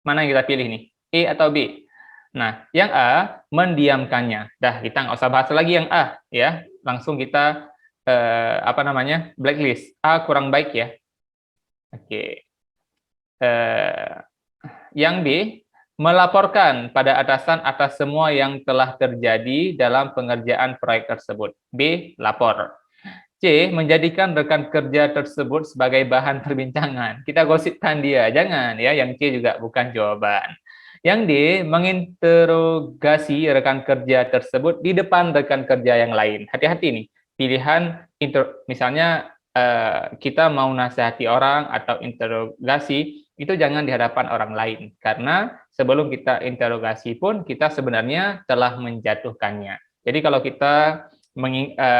A: Mana yang kita pilih nih? E atau B? Nah, yang A, mendiamkannya. Dah, kita nggak usah bahas lagi yang A, ya. Langsung kita, blacklist. A kurang baik ya. Oke. Yang B, melaporkan pada atasan atas semua yang telah terjadi dalam pengerjaan proyek tersebut. B, lapor. C, menjadikan rekan kerja tersebut sebagai bahan perbincangan. Kita gosipkan dia, jangan ya. Yang C juga bukan jawaban. Yang D, menginterogasi rekan kerja tersebut di depan rekan kerja yang lain. Hati-hati nih, pilihan misalnya kita mau nasihati orang atau interogasi, itu jangan di hadapan orang lain. Karena sebelum kita interogasi pun, kita sebenarnya telah menjatuhkannya. Jadi kalau kita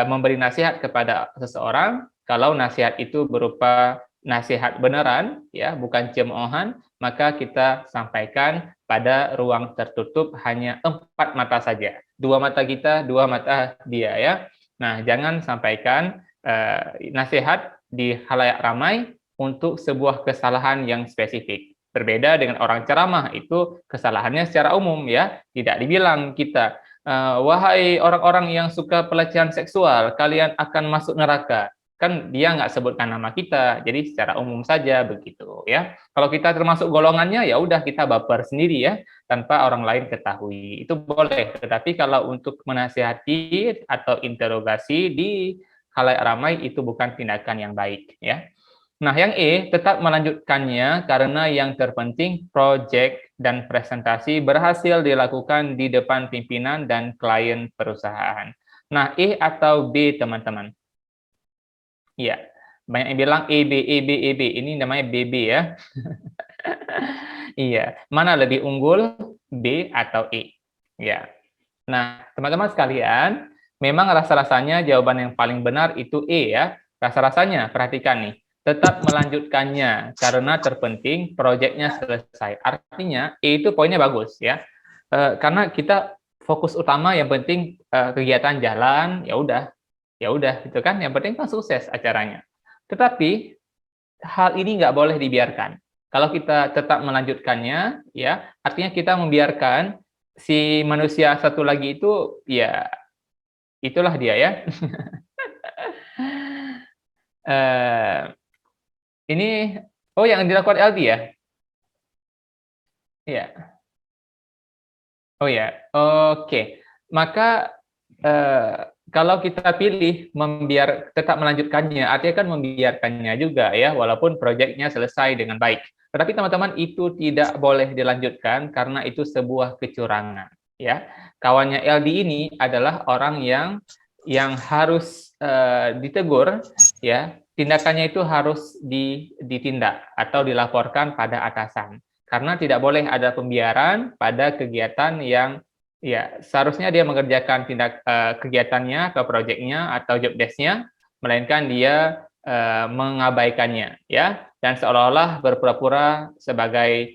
A: memberi nasihat kepada seseorang, kalau nasihat itu berupa nasihat beneran, ya bukan cemoohan, maka kita sampaikan pada ruang tertutup hanya 4 mata saja. 2 mata kita, 2 mata dia ya. Nah, jangan sampaikan nasihat di khalayak ramai untuk sebuah kesalahan yang spesifik. Berbeda dengan orang ceramah, itu kesalahannya secara umum ya, tidak dibilang kita wahai orang-orang yang suka pelecehan seksual, kalian akan masuk neraka. Kan dia nggak sebutkan nama kita, jadi secara umum saja begitu ya. Kalau kita termasuk golongannya, ya udah kita baper sendiri ya, tanpa orang lain ketahui. Itu boleh, tetapi kalau untuk menasihati atau interogasi di khalayak ramai itu bukan tindakan yang baik ya. Nah, yang E, tetap melanjutkannya karena yang terpenting proyek dan presentasi berhasil dilakukan di depan pimpinan dan klien perusahaan. Nah, E atau B, teman-teman? Ya, Banyak yang bilang EB, EB, EB. Ini namanya BB ya. Iya. Mana lebih unggul, B atau E? Ya. Nah, teman-teman sekalian, memang rasa-rasanya jawaban yang paling benar itu E ya. Rasa-rasanya, perhatikan nih. Tetap melanjutkannya karena terpenting proyeknya selesai. Artinya E itu poinnya bagus ya. Karena kita fokus utama yang penting kegiatan jalan, ya udah gitu kan. Yang penting kan sukses acaranya. Tetapi hal ini nggak boleh dibiarkan. Kalau kita tetap melanjutkannya, ya artinya kita membiarkan si manusia satu lagi itu, ya itulah dia ya. Ini, oh yang dilakukan LD ya? Iya. Oh ya, oke. Maka kalau kita pilih tetap melanjutkannya, artinya kan membiarkannya juga ya, walaupun proyeknya selesai dengan baik. Tetapi teman-teman itu tidak boleh dilanjutkan karena itu sebuah kecurangan. Ya, kawannya LD ini adalah orang yang harus ditegur, ya. Tindakannya itu harus ditindak atau dilaporkan pada atasan. Karena tidak boleh ada pembiaran pada kegiatan yang ya seharusnya dia mengerjakan kegiatannya atau proyeknya atau job desk-nya, melainkan dia mengabaikannya ya, dan seolah-olah berpura-pura sebagai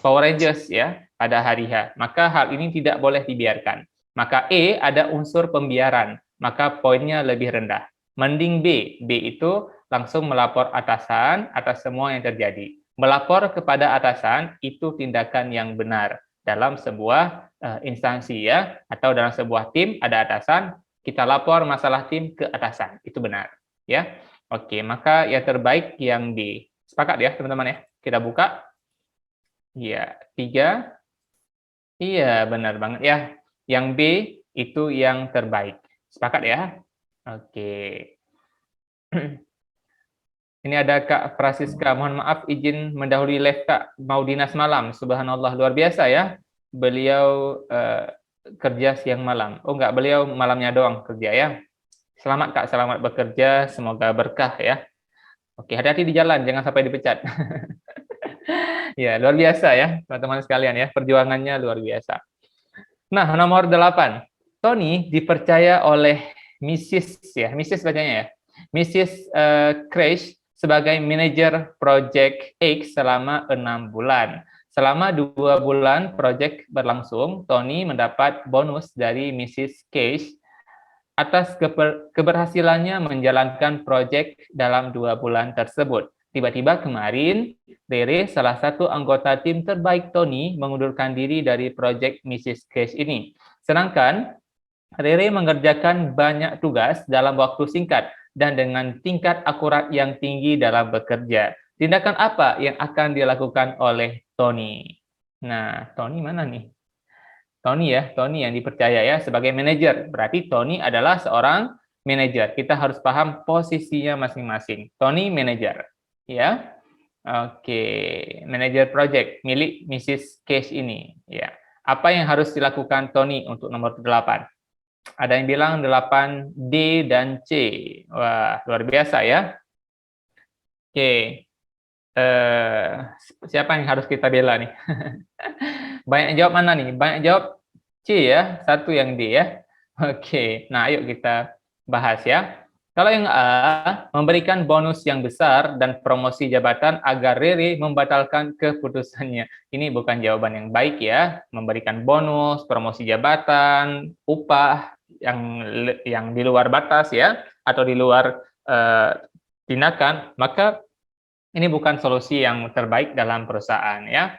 A: Power Rangers ya pada hari H. Maka hal ini tidak boleh dibiarkan. Maka E ada unsur pembiaran, maka poinnya lebih rendah. Mending B. B itu langsung melapor atasan atas semua yang terjadi. Melapor kepada atasan itu tindakan yang benar dalam sebuah instansi ya, atau dalam sebuah tim ada atasan, kita lapor masalah tim ke atasan, itu benar ya. Oke, maka yang terbaik yang D. Sepakat ya teman-teman ya. Kita buka. Iya, 3. Iya, benar banget ya. Yang B itu yang terbaik. Sepakat ya? Oke. Ini ada Kak Francisca, mohon maaf izin mendahului live Kak, mau dinas malam, subhanallah luar biasa ya. Beliau kerja siang malam. Oh enggak, beliau malamnya doang kerja ya. Selamat Kak, selamat bekerja, semoga berkah ya. Oke, hati-hati di jalan, jangan sampai dipecat. Ya, luar biasa ya, teman-teman sekalian ya, perjuangannya luar biasa. Nah, nomor 8. Tony dipercaya oleh Mrs. ya, Mrs. bacanya ya. Mrs. Crash sebagai manajer Project X selama 6 bulan. Selama 2 bulan proyek berlangsung, Tony mendapat bonus dari Mrs. Case atas keberhasilannya menjalankan proyek dalam 2 bulan tersebut. Tiba-tiba kemarin, Rere, salah satu anggota tim terbaik Tony, mengundurkan diri dari proyek Mrs. Case ini. Sedangkan Rere mengerjakan banyak tugas dalam waktu singkat dan dengan tingkat akurat yang tinggi dalam bekerja. Tindakan apa yang akan dilakukan oleh Tony? Nah, Tony mana nih? Tony ya, Tony yang dipercaya ya sebagai manajer. Berarti Tony adalah seorang manajer. Kita harus paham posisinya masing-masing. Tony manajer, ya. Oke, manajer project milik Mrs. Case ini, ya. Apa yang harus dilakukan Tony untuk nomor 8? Ada yang bilang 8D dan C. Wah, luar biasa ya. Oke. Siapa yang harus kita bela nih? Banyak yang jawab mana nih? Banyak jawab C ya, satu yang D ya. Oke, nah ayo kita bahas ya. Kalau yang A, memberikan bonus yang besar dan promosi jabatan agar Rere membatalkan keputusannya. Ini bukan jawaban yang baik ya. Memberikan bonus, promosi jabatan, upah yang di luar batas ya, atau di luar tindakan, maka ini bukan solusi yang terbaik dalam perusahaan ya.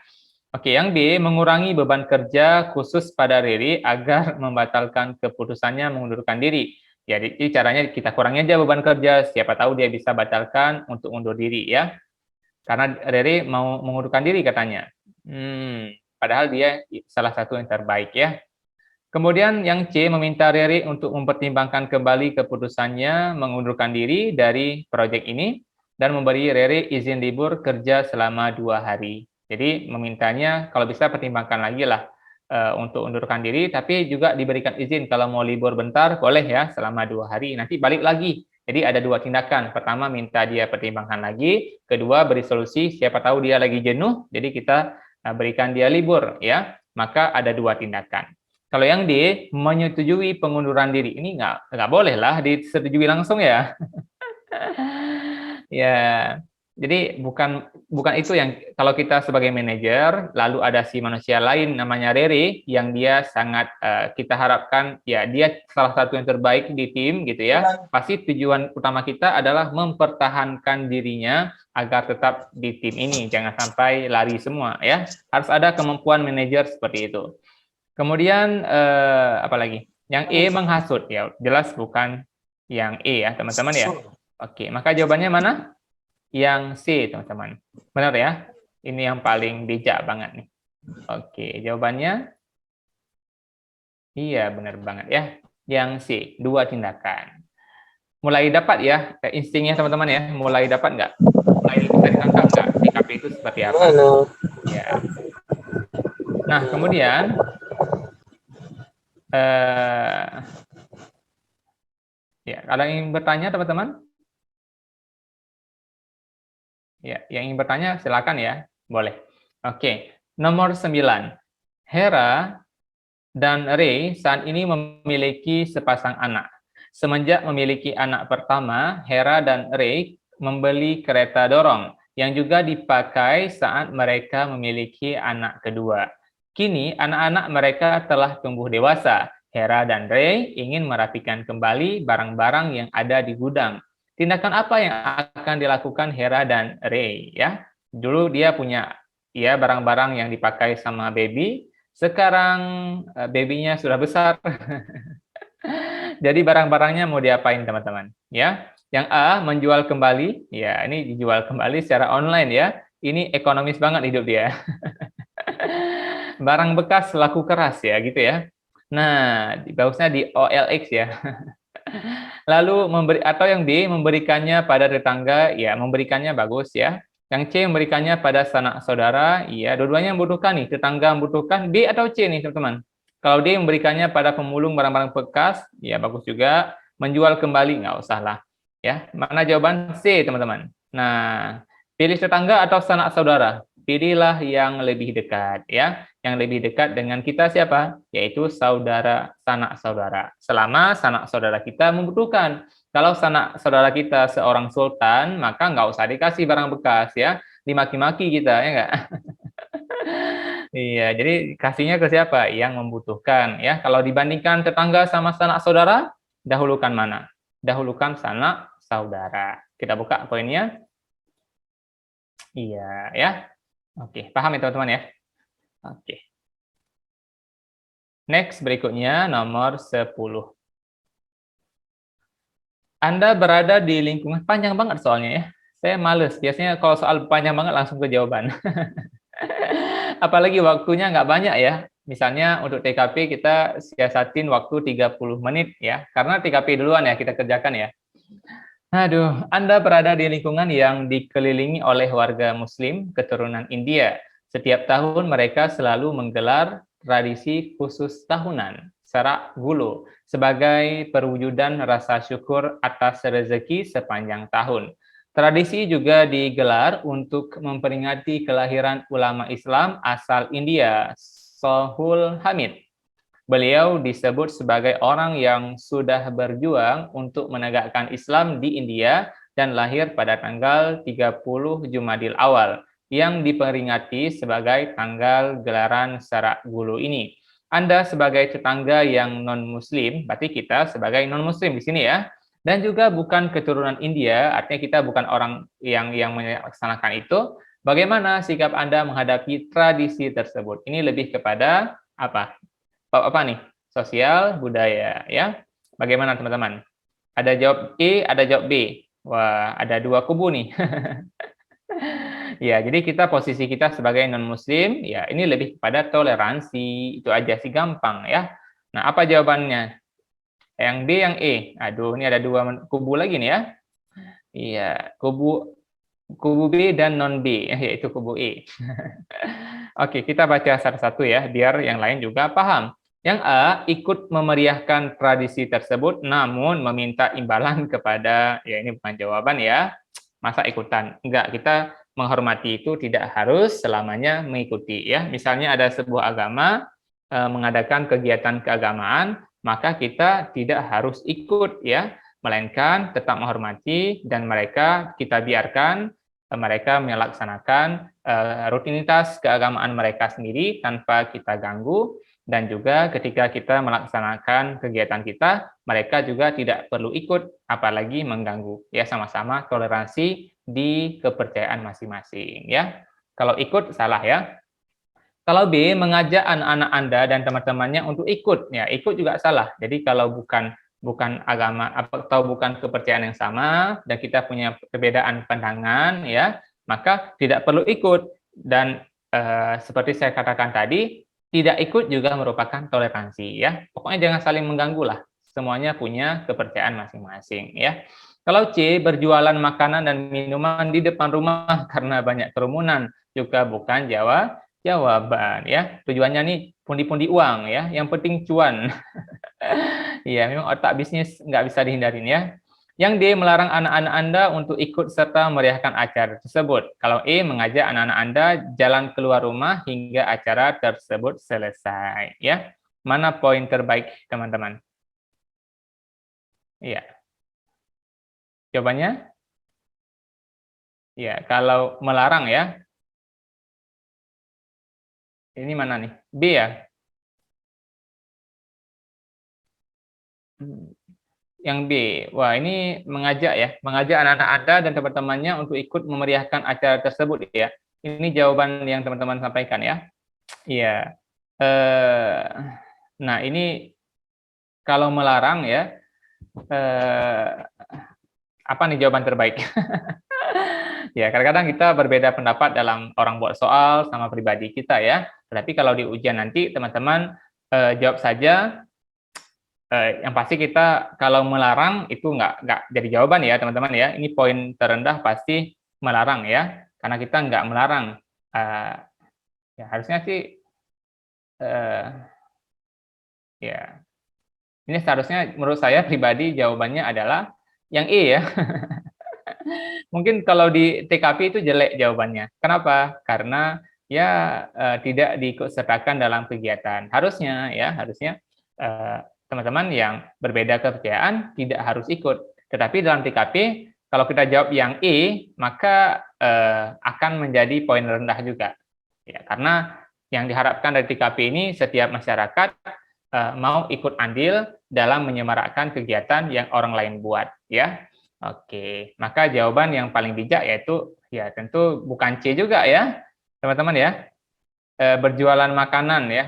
A: Oke, yang B, mengurangi beban kerja khusus pada Riri agar membatalkan keputusannya mengundurkan diri. Jadi caranya kita kurangi aja beban kerja, siapa tahu dia bisa batalkan untuk undur diri ya. Karena Riri mau mengundurkan diri katanya. Padahal dia salah satu yang terbaik ya. Kemudian yang C, meminta Riri untuk mempertimbangkan kembali keputusannya mengundurkan diri dari proyek ini dan memberi Riri izin libur kerja selama 2 hari. Jadi memintanya kalau bisa pertimbangkan lagi lah untuk undurkan diri, tapi juga diberikan izin kalau mau libur bentar boleh ya selama 2 hari, nanti balik lagi Jadi ada dua tindakan. Pertama, minta dia pertimbangkan lagi. Kedua, beri solusi. Siapa tahu dia lagi jenuh, jadi kita berikan dia libur, ya. Maka ada dua tindakan. Kalau yang D, menyetujui pengunduran diri. Ini nggak boleh lah disetujui langsung ya. Ya, jadi bukan itu yang kalau kita sebagai manajer, lalu ada si manusia lain namanya Rere yang dia sangat kita harapkan ya dia salah satu yang terbaik di tim gitu ya. Pasti tujuan utama kita adalah mempertahankan dirinya agar tetap di tim ini, jangan sampai lari semua ya. Harus ada kemampuan manajer seperti itu. Kemudian apa lagi? Yang E menghasut ya, jelas bukan yang E ya teman-teman ya. Oke, maka jawabannya mana? Yang C, teman-teman. Benar ya? Ini yang paling bijak banget nih. Oke, jawabannya iya, benar banget ya. Yang C, dua tindakan. Mulai dapat ya instingnya teman-teman ya? Mulai dapat nggak? Mulai bisa ditangkap nggak? TKP itu seperti apa? Ya. Nah, kemudian ya, ada yang ingin bertanya teman-teman? Ya, yang ingin bertanya silakan ya, boleh. Oke, nomor 9. Hera dan Ray saat ini memiliki sepasang anak. Semenjak memiliki anak pertama, Hera dan Ray membeli kereta dorong yang juga dipakai saat mereka memiliki anak kedua. Kini anak-anak mereka telah tumbuh dewasa. Hera dan Ray ingin merapikan kembali barang-barang yang ada di gudang. Tindakan apa yang akan dilakukan Hera dan Ray ya? Dulu dia punya ya barang-barang yang dipakai sama baby, sekarang babynya sudah besar. Jadi barang-barangnya mau diapain teman-teman? Ya, yang A menjual kembali, ya ini dijual kembali secara online ya. Ini ekonomis banget hidup dia. Barang bekas laku keras ya gitu ya. Nah, bagusnya di OLX ya. Lalu atau yang D memberikannya pada tetangga, ya memberikannya bagus ya. Yang C memberikannya pada sanak saudara, ya dua-duanya membutuhkan nih, tetangga membutuhkan. B atau C nih teman-teman. Kalau D memberikannya pada pemulung barang-barang bekas, ya bagus juga. Menjual kembali nggak usah lah. Ya, mana jawaban C teman-teman? Nah, pilih tetangga atau sanak saudara. Pilihlah yang lebih dekat ya. Yang lebih dekat dengan kita siapa? Yaitu saudara, sanak saudara. Selama sanak saudara kita membutuhkan. Kalau sanak saudara kita seorang sultan, maka nggak usah dikasih barang bekas ya. Dimaki-maki kita ya nggak? Iya, jadi kasihnya ke siapa? Yang membutuhkan ya. Kalau dibandingkan tetangga sama sanak saudara, dahulukan mana? Dahulukan sanak saudara. Kita buka poinnya. Iya ya. Oke, paham ya teman-teman ya? Oke. Next, berikutnya nomor 10. Anda berada di lingkungan, panjang banget soalnya ya. Saya males, biasanya kalau soal panjang banget langsung ke jawaban. Apalagi waktunya nggak banyak ya. Misalnya untuk TKP kita siasatin waktu 30 menit ya. Karena TKP duluan ya kita kerjakan ya. Aduh, Anda berada di lingkungan yang dikelilingi oleh warga Muslim keturunan India. Setiap tahun mereka selalu menggelar tradisi khusus tahunan, Sarak Gulu, sebagai perwujudan rasa syukur atas rezeki sepanjang tahun. Tradisi juga digelar untuk memperingati kelahiran ulama Islam asal India, Sohul Hamid. Beliau disebut sebagai orang yang sudah berjuang untuk menegakkan Islam di India dan lahir pada tanggal 30 Jumadil Awal yang diperingati sebagai tanggal gelaran Sarak Gulu ini. Anda sebagai tetangga yang non-muslim, berarti kita sebagai non-muslim di sini ya, dan juga bukan keturunan India, artinya kita bukan orang yang melaksanakan itu. Bagaimana sikap Anda menghadapi tradisi tersebut? Ini lebih kepada apa? Apa nih? Sosial, budaya, ya. Bagaimana teman-teman? Ada jawab E, ada jawab B. Wah, ada dua kubu nih. Ya, jadi kita posisi kita sebagai non-muslim, ya ini lebih kepada toleransi, itu aja sih gampang ya. Nah, apa jawabannya? Yang B, yang E. Aduh, ini ada dua kubu lagi nih ya. Iya, kubu B dan non B, yaitu kubu E. Oke, kita baca satu-satu ya, biar yang lain juga paham. Yang A, ikut memeriahkan tradisi tersebut namun meminta imbalan kepada, ya ini bukan jawaban ya, masa ikutan. Enggak, kita menghormati itu tidak harus selamanya mengikuti ya. Misalnya ada sebuah agama mengadakan kegiatan keagamaan, maka kita tidak harus ikut ya, melainkan tetap menghormati dan mereka kita biarkan mereka melaksanakan rutinitas keagamaan mereka sendiri tanpa kita ganggu. Dan juga ketika kita melaksanakan kegiatan kita, mereka juga tidak perlu ikut, apalagi mengganggu. Ya, sama-sama toleransi di kepercayaan masing-masing. Ya, kalau ikut salah ya. Kalau B, mengajak anak-anak Anda dan teman-temannya untuk ikut, ya ikut juga salah. Jadi kalau bukan agama atau bukan kepercayaan yang sama dan kita punya perbedaan pandangan, ya maka tidak perlu ikut. Dan seperti saya katakan tadi, tidak ikut juga merupakan toleransi ya. Pokoknya jangan saling mengganggu lah. Semuanya punya kepercayaan masing-masing ya. Kalau C, berjualan makanan dan minuman di depan rumah karena banyak kerumunan juga bukan jawaban ya. Tujuannya nih pundi-pundi uang ya. Yang penting cuan. Iya, memang otak bisnis nggak bisa dihindarin ya. Yang D, melarang anak-anak Anda untuk ikut serta meriahkan acara tersebut. Kalau E, mengajak anak-anak Anda jalan keluar rumah hingga acara tersebut selesai. Ya, mana poin terbaik, teman-teman? Iya, jawabannya? Ya, kalau melarang ya. Ini mana nih? B ya? Yang B, wah ini mengajak ya, mengajak anak-anak Anda dan teman-temannya untuk ikut memeriahkan acara tersebut ya. Ini jawaban yang teman-teman sampaikan ya. Iya. Nah ini kalau melarang ya, apa nih jawaban terbaik? Ya kadang-kadang kita berbeda pendapat dalam orang buat soal sama pribadi kita ya. Tapi kalau di ujian nanti teman-teman jawab saja. Yang pasti kita kalau melarang itu nggak jadi jawaban ya teman-teman ya. Ini poin terendah pasti melarang ya, karena kita nggak melarang. Ya harusnya sih ya. Ini seharusnya menurut saya pribadi jawabannya adalah yang E ya. Mungkin kalau di TKP itu jelek jawabannya. Kenapa? Karena ya tidak diikutsertakan dalam kegiatan. Harusnya ya, harusnya teman-teman yang berbeda kepercayaan tidak harus ikut. Tetapi dalam TKP kalau kita jawab yang E, maka akan menjadi poin rendah juga. Ya, karena yang diharapkan dari TKP ini setiap masyarakat mau ikut andil dalam menyemarakkan kegiatan yang orang lain buat, ya. Oke, maka jawaban yang paling bijak yaitu ya tentu bukan C juga ya, teman-teman ya. Berjualan makanan ya.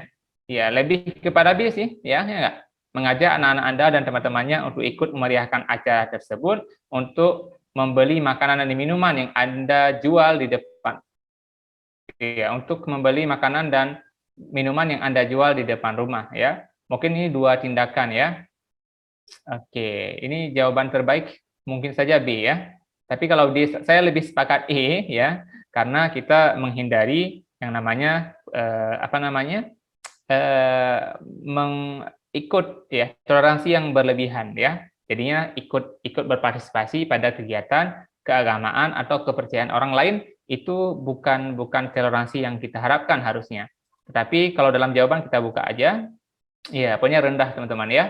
A: Ya, lebih kepada B sih, ya enggak? Mengajak anak-anak Anda dan teman-temannya untuk ikut memeriahkan acara tersebut untuk membeli makanan dan minuman yang Anda jual di depan. Ya, untuk membeli makanan dan minuman yang Anda jual di depan rumah ya. Mungkin ini dua tindakan ya. Oke, ini jawaban terbaik mungkin saja B ya. Tapi kalau saya lebih sepakat E ya, karena kita menghindari yang namanya apa namanya mengikut ya toleransi yang berlebihan ya. Jadinya ikut berpartisipasi pada kegiatan keagamaan atau kepercayaan orang lain itu bukan toleransi yang kita harapkan harusnya. Tetapi kalau dalam jawaban kita buka aja, ya pokoknya rendah teman-teman ya.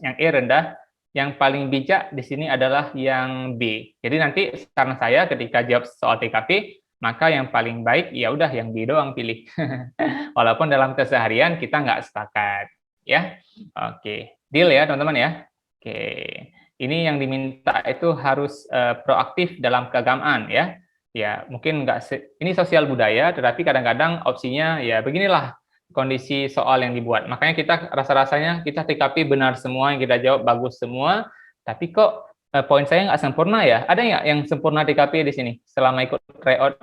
A: Yang E rendah, yang paling bijak di sini adalah yang B. Jadi nanti saran saya ketika jawab soal TKP, maka yang paling baik ya udah yang B doang pilih. Walaupun dalam keseharian kita nggak sepakat, ya. Oke, deal ya teman-teman ya. Oke, ini yang diminta itu harus proaktif dalam keagamaan ya. Ya mungkin nggak ini sosial budaya, tetapi kadang-kadang opsinya ya beginilah kondisi soal yang dibuat. Makanya kita rasa-rasanya kita TKP benar semua, yang kita jawab bagus semua, tapi kok poin saya nggak sempurna ya? Ada nggak yang sempurna TKP di sini selama ikut tryout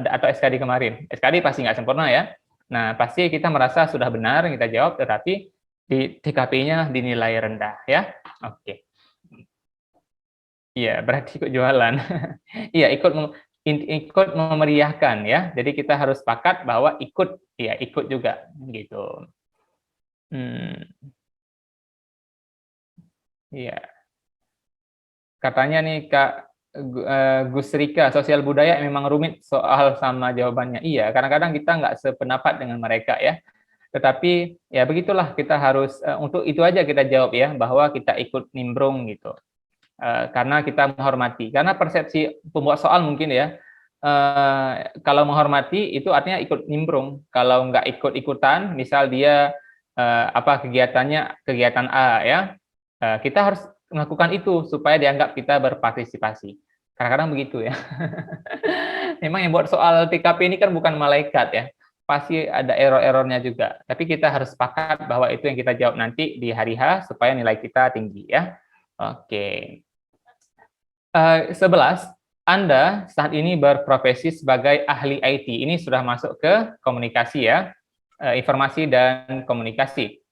A: atau SKD kemarin? SKD pasti nggak sempurna ya. Nah, pasti kita merasa sudah benar yang kita jawab, tetapi di TKP-nya dinilai rendah ya. Oke. Iya, berarti ikut jualan. Iya, ikut memeriahkan ya. Jadi kita harus sepakat bahwa ikut juga gitu. Iya. Katanya nih Kak Gus Rika, sosial budaya memang rumit soal sama jawabannya. Iya, kadang-kadang kita nggak sependapat dengan mereka ya. Tetapi ya begitulah, kita harus untuk itu aja kita jawab ya, bahwa kita ikut nimbrung gitu. Karena kita menghormati. Karena persepsi pembuat soal mungkin ya, kalau menghormati itu artinya ikut nimbrung. Kalau nggak ikut-ikutan, misal dia kegiatannya kegiatan A ya, kita harus melakukan itu supaya dianggap kita berpartisipasi. Kadang-kadang begitu ya. Memang yang buat soal TKP ini kan bukan malaikat ya, pasti ada error-errornya juga. Tapi kita harus sepakat bahwa itu yang kita jawab nanti di hari H supaya nilai kita tinggi ya. Oke. 11. Anda saat ini berprofesi sebagai ahli IT. Ini sudah masuk ke komunikasi ya, informasi dan komunikasi.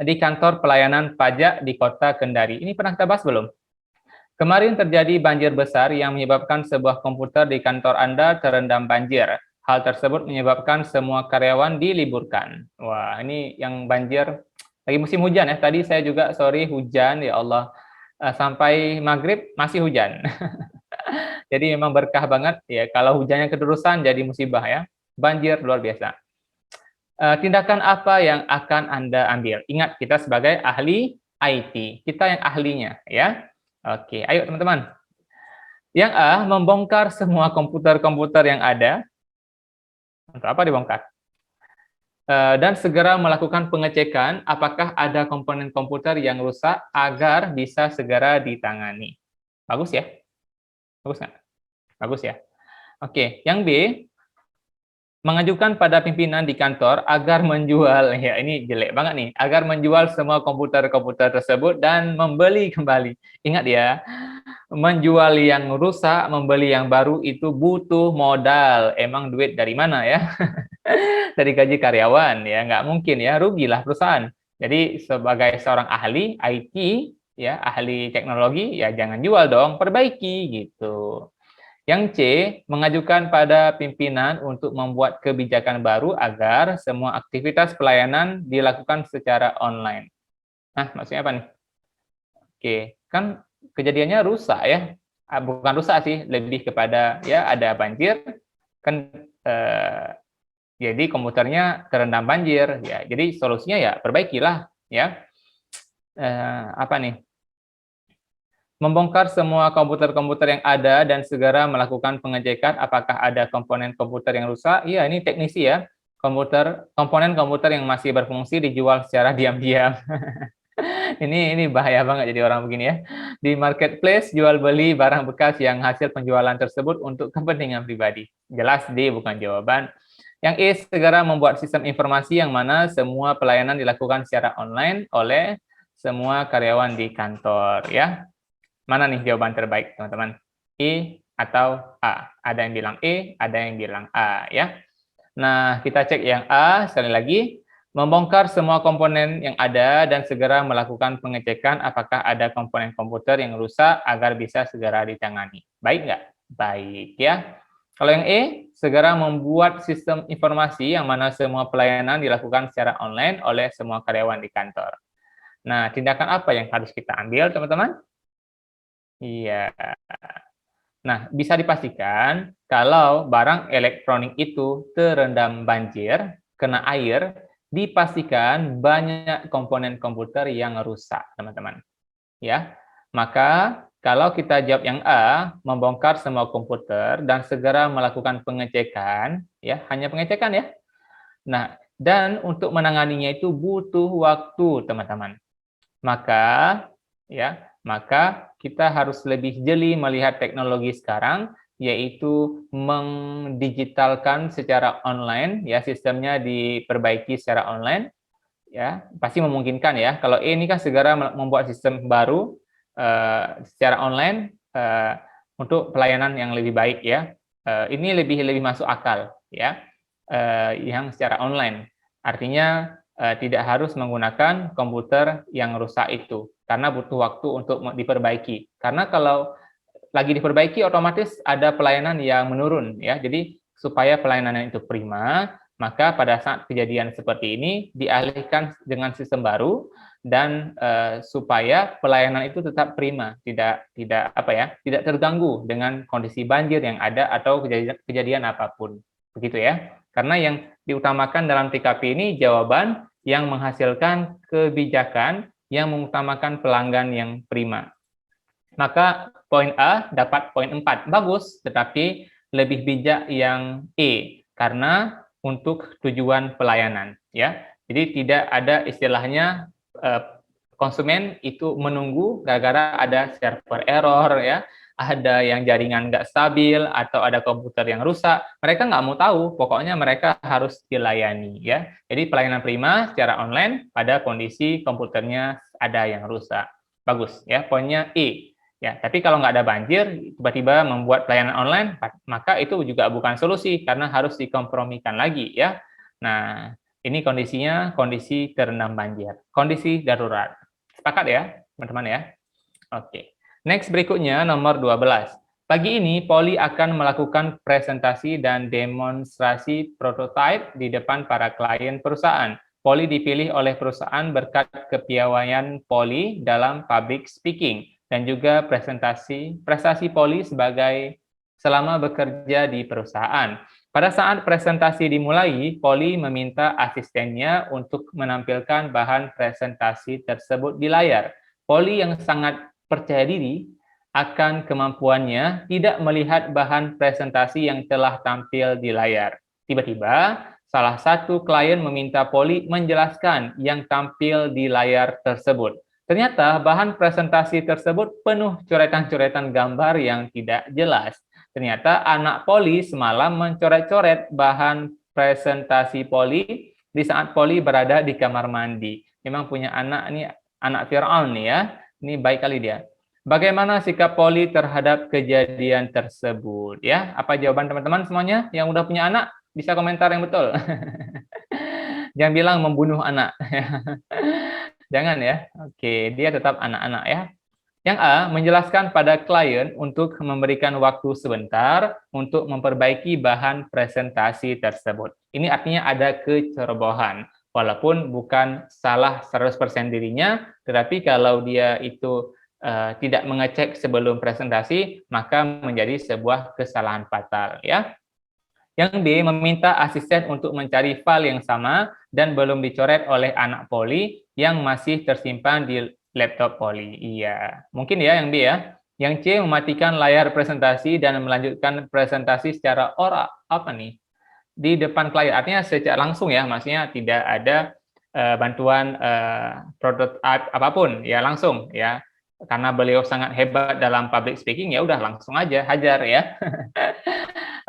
A: Di kantor pelayanan pajak di kota Kendari. Ini pernah kita bahas belum? Kemarin terjadi banjir besar yang menyebabkan sebuah komputer di kantor Anda terendam banjir. Hal tersebut menyebabkan semua karyawan diliburkan. Wah, ini yang banjir lagi musim hujan ya. Tadi saya juga hujan, ya Allah. Sampai maghrib masih hujan. Jadi memang berkah banget ya, kalau hujannya keterusan jadi musibah ya. Banjir luar biasa. Tindakan apa yang akan Anda ambil? Ingat, kita sebagai ahli IT, kita yang ahlinya ya. Oke, ayo teman-teman. Yang A, membongkar semua komputer-komputer yang ada. Untuk apa dibongkar? Dan segera melakukan pengecekan apakah ada komponen komputer yang rusak agar bisa segera ditangani. Bagus ya? Bagus nggak? Bagus ya? Oke, yang B, mengajukan pada pimpinan di kantor agar menjual, ya ini jelek banget nih, agar menjual semua komputer-komputer tersebut dan membeli kembali. Ingat ya, menjual yang rusak, membeli yang baru itu butuh modal. Emang duit dari mana ya? Dari gaji karyawan ya, nggak mungkin ya, rugilah perusahaan. Jadi sebagai seorang ahli IT, ya ahli teknologi, ya jangan jual dong, perbaiki gitu. Yang C, mengajukan pada pimpinan untuk membuat kebijakan baru agar semua aktivitas pelayanan dilakukan secara online. Nah, maksudnya apa nih? Oke, kan kejadiannya rusak ya. Bukan rusak sih, lebih kepada ya ada banjir, kan jadi komputernya terendam banjir ya. Jadi solusinya ya perbaikilah ya. Apa nih? Membongkar semua komputer-komputer yang ada dan segera melakukan pengecekan apakah ada komponen komputer yang rusak. Iya, ini teknisi ya. Komponen komputer yang masih berfungsi dijual secara diam-diam. Ini bahaya banget jadi orang begini ya. Di marketplace jual beli barang bekas yang hasil penjualan tersebut untuk kepentingan pribadi. Jelas D bukan jawaban. Yang E, segera membuat sistem informasi yang mana semua pelayanan dilakukan secara online oleh semua karyawan di kantor ya. Mana nih jawaban terbaik, teman-teman? E atau A? Ada yang bilang E, ada yang bilang A, ya. Nah, kita cek yang A, sekali lagi. Membongkar semua komponen yang ada dan segera melakukan pengecekan apakah ada komponen komputer yang rusak agar bisa segera ditangani. Baik nggak? Baik, ya. Kalau yang E, segera membuat sistem informasi yang mana semua pelayanan dilakukan secara online oleh semua karyawan di kantor. Nah, tindakan apa yang harus kita ambil, teman-teman? Iya. Nah, bisa dipastikan kalau barang elektronik itu terendam banjir, kena air, dipastikan banyak komponen komputer yang rusak, teman-teman. Ya. Maka kalau kita jawab yang A, membongkar semua komputer dan segera melakukan pengecekan, ya, hanya pengecekan ya. Nah, dan untuk menanganinya itu butuh waktu, teman-teman. Maka kita harus lebih jeli melihat teknologi sekarang, yaitu mendigitalkan secara online, ya sistemnya diperbaiki secara online, ya pasti memungkinkan ya. Kalau ini kan segera membuat sistem baru secara online untuk pelayanan yang lebih baik ya. Ini lebih masuk akal ya, yang secara online. Artinya tidak harus menggunakan komputer yang rusak itu, karena butuh waktu untuk diperbaiki. Karena kalau lagi diperbaiki, otomatis ada pelayanan yang menurun, ya. Jadi supaya pelayanan itu prima, Maka pada saat kejadian seperti ini dialihkan dengan sistem baru dan supaya pelayanan itu tetap prima, tidak terganggu dengan kondisi banjir yang ada atau kejadian apapun. Begitu ya. Karena yang diutamakan dalam TKP ini jawaban yang menghasilkan kebijakan yang mengutamakan pelanggan yang prima. Maka poin A dapat poin 4. Bagus, tetapi lebih bijak yang E karena untuk tujuan pelayanan ya. Jadi tidak ada istilahnya konsumen itu menunggu gara-gara ada server error ya, ada yang jaringan nggak stabil atau ada komputer yang rusak. Mereka nggak mau tahu, pokoknya mereka harus dilayani ya. Jadi pelayanan prima secara online pada kondisi komputernya ada yang rusak. Bagus ya, poinnya E. Ya, tapi kalau nggak ada banjir, tiba-tiba membuat pelayanan online, maka itu juga bukan solusi karena harus dikompromikan lagi ya. Nah, ini kondisinya kondisi terendam banjir, kondisi darurat. Sepakat ya, teman-teman ya? Oke. Next berikutnya nomor 12. Pagi ini Poli akan melakukan presentasi dan demonstrasi prototipe di depan para klien perusahaan. Poli dipilih oleh perusahaan berkat kepiawaian Poli dalam public speaking dan juga prestasi Poli selama bekerja di perusahaan. Pada saat presentasi dimulai, Poli meminta asistennya untuk menampilkan bahan presentasi tersebut di layar. Poli yang sangat percaya diri akan kemampuannya tidak melihat bahan presentasi yang telah tampil di layar. Tiba-tiba, salah satu klien meminta Poli menjelaskan yang tampil di layar tersebut. Ternyata bahan presentasi tersebut penuh coretan-coretan gambar yang tidak jelas. Ternyata anak Poli semalam mencoret-coret bahan presentasi Poli di saat Poli berada di kamar mandi. Memang punya anak nih, anak Fir'aun nih ya. Ini baik kali dia. Bagaimana sikap Poli terhadap kejadian tersebut? Ya, apa jawaban teman-teman semuanya yang udah punya anak? Bisa komentar yang betul. Jangan bilang membunuh anak. Jangan ya. Oke, dia tetap anak-anak ya. Yang A, menjelaskan pada klien untuk memberikan waktu sebentar untuk memperbaiki bahan presentasi tersebut. Ini artinya ada kecerobohan. Walaupun bukan salah 100% dirinya, tetapi kalau dia itu tidak mengecek sebelum presentasi, maka menjadi sebuah kesalahan fatal. Ya. Yang B, meminta asisten untuk mencari file yang sama dan belum dicoret oleh anak Poli yang masih tersimpan di laptop Poli. Iya, mungkin ya yang B ya. Yang C, mematikan layar presentasi dan melanjutkan presentasi secara oral. Apa nih? Di depan klien, artinya secara langsung ya, maksudnya tidak ada bantuan prototype apapun, ya langsung ya. Karena beliau sangat hebat dalam public speaking, ya udah langsung aja hajar ya.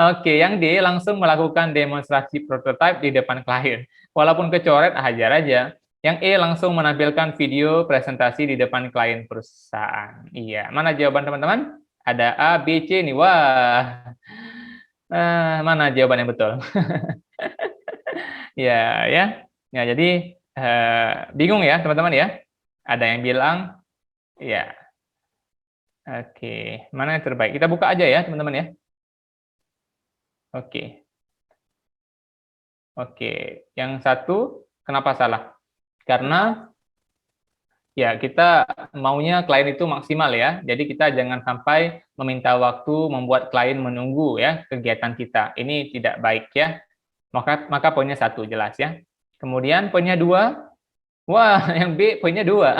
A: Oke, yang D langsung melakukan demonstrasi prototipe di depan klien. Walaupun kecoret, hajar aja. Yang E langsung menampilkan video presentasi di depan klien perusahaan. Iya, mana jawaban teman-teman? Ada A, B, C nih. Wah, mana jawaban yang betul? Ya, ya. Ya, jadi bingung ya teman-teman ya. Ada yang bilang, ya. Oke, mana yang terbaik? Kita buka aja ya teman-teman ya. Oke. Oke, yang satu kenapa salah? Karena ya kita maunya klien itu maksimal ya. Jadi kita jangan sampai meminta waktu membuat klien menunggu ya kegiatan kita. Ini tidak baik ya. Maka poinnya satu jelas ya. Kemudian poinnya dua, wah yang B poinnya dua.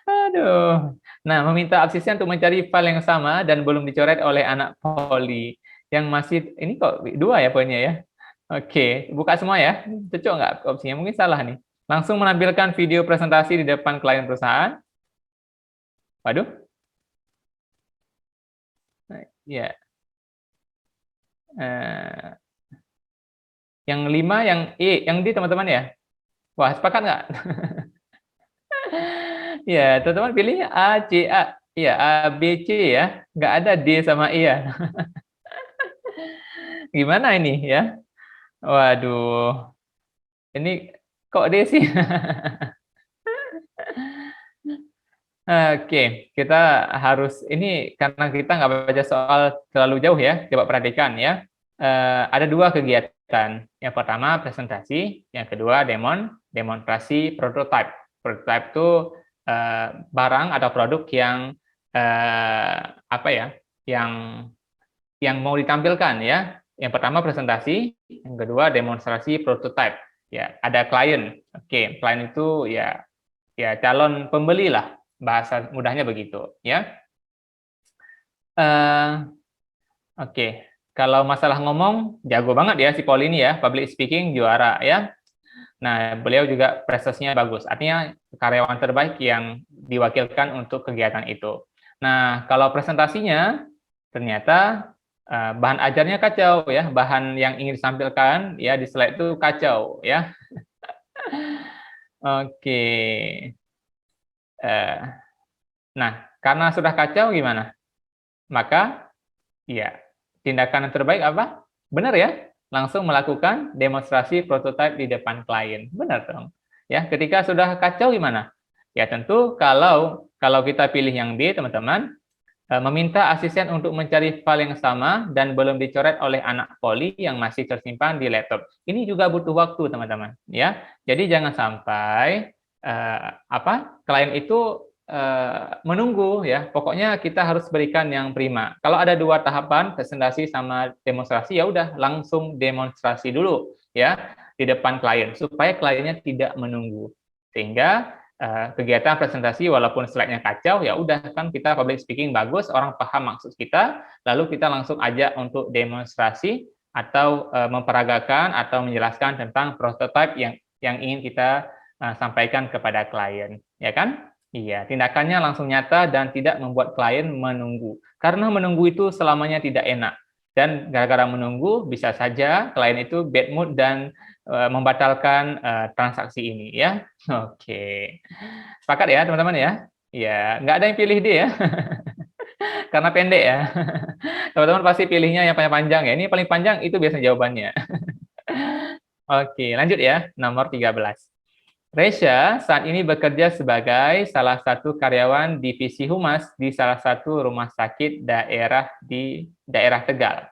A: Aduh. Nah, meminta asisten untuk mencari file yang sama dan belum dicoret oleh anak Poli. Yang masih, ini kok dua ya poinnya ya? Oke, buka semua ya. Cocok nggak opsinya? Mungkin salah nih. Langsung menampilkan video presentasi di depan klien perusahaan. Waduh. Ya. Yang 5, yang E, yang D teman-teman ya. Wah, sepakat nggak? Ya, teman-teman pilihnya A, C, A. Iya, A, B, C ya. Nggak ada D sama E ya. Gimana ini ya? Waduh. Ini kok D sih? Oke, kita harus ini karena kita nggak baca soal terlalu jauh ya. Coba perhatikan ya. ada dua kegiatan. Yang pertama presentasi, yang kedua demonstrasi prototype. Prototype itu barang atau produk yang apa ya, yang mau ditampilkan ya. Yang pertama presentasi, yang kedua demonstrasi prototype. Ya, ada klien. Oke, klien itu ya calon pembeli lah, bahasa mudahnya begitu ya. Oke. Kalau masalah ngomong, jago banget ya si Paul ini ya, public speaking juara ya. Nah, beliau juga prestasinya bagus, artinya karyawan terbaik yang diwakilkan untuk kegiatan itu. Nah, kalau presentasinya, ternyata bahan ajarnya kacau ya, bahan yang ingin disampaikan ya di slide itu kacau ya. Oke. Nah, karena sudah kacau gimana? Maka, ya, tindakan yang terbaik apa? Benar ya? Langsung melakukan demonstrasi prototipe di depan klien. Benar dong. Ya, ketika sudah kacau gimana? Ya tentu kalau kita pilih yang B, teman-teman, meminta asisten untuk mencari file yang sama dan belum dicoret oleh anak poli yang masih tersimpan di laptop. Ini juga butuh waktu, teman-teman. Ya, jadi jangan sampai klien itu menunggu ya. Pokoknya kita harus berikan yang prima. Kalau ada dua tahapan, presentasi sama demonstrasi, ya udah langsung demonstrasi dulu ya di depan klien supaya kliennya tidak menunggu. Sehingga kegiatan presentasi walaupun slide-nya kacau, ya udah kan kita public speaking bagus, orang paham maksud kita, lalu kita langsung ajak untuk demonstrasi atau memperagakan atau menjelaskan tentang prototipe yang ingin kita sampaikan kepada klien, ya kan? Iya, tindakannya langsung nyata dan tidak membuat klien menunggu. Karena menunggu itu selamanya tidak enak. Dan gara-gara menunggu, bisa saja klien itu bad mood dan membatalkan transaksi ini ya. Oke. Sepakat ya teman-teman ya? Ya, nggak ada yang pilih D ya. Karena pendek ya. Teman-teman pasti pilihnya yang panjang-panjang ya. Ini paling panjang itu biasanya jawabannya. Oke, lanjut ya. Nomor 13. Resya saat ini bekerja sebagai salah satu karyawan divisi humas di salah satu rumah sakit di daerah Tegal.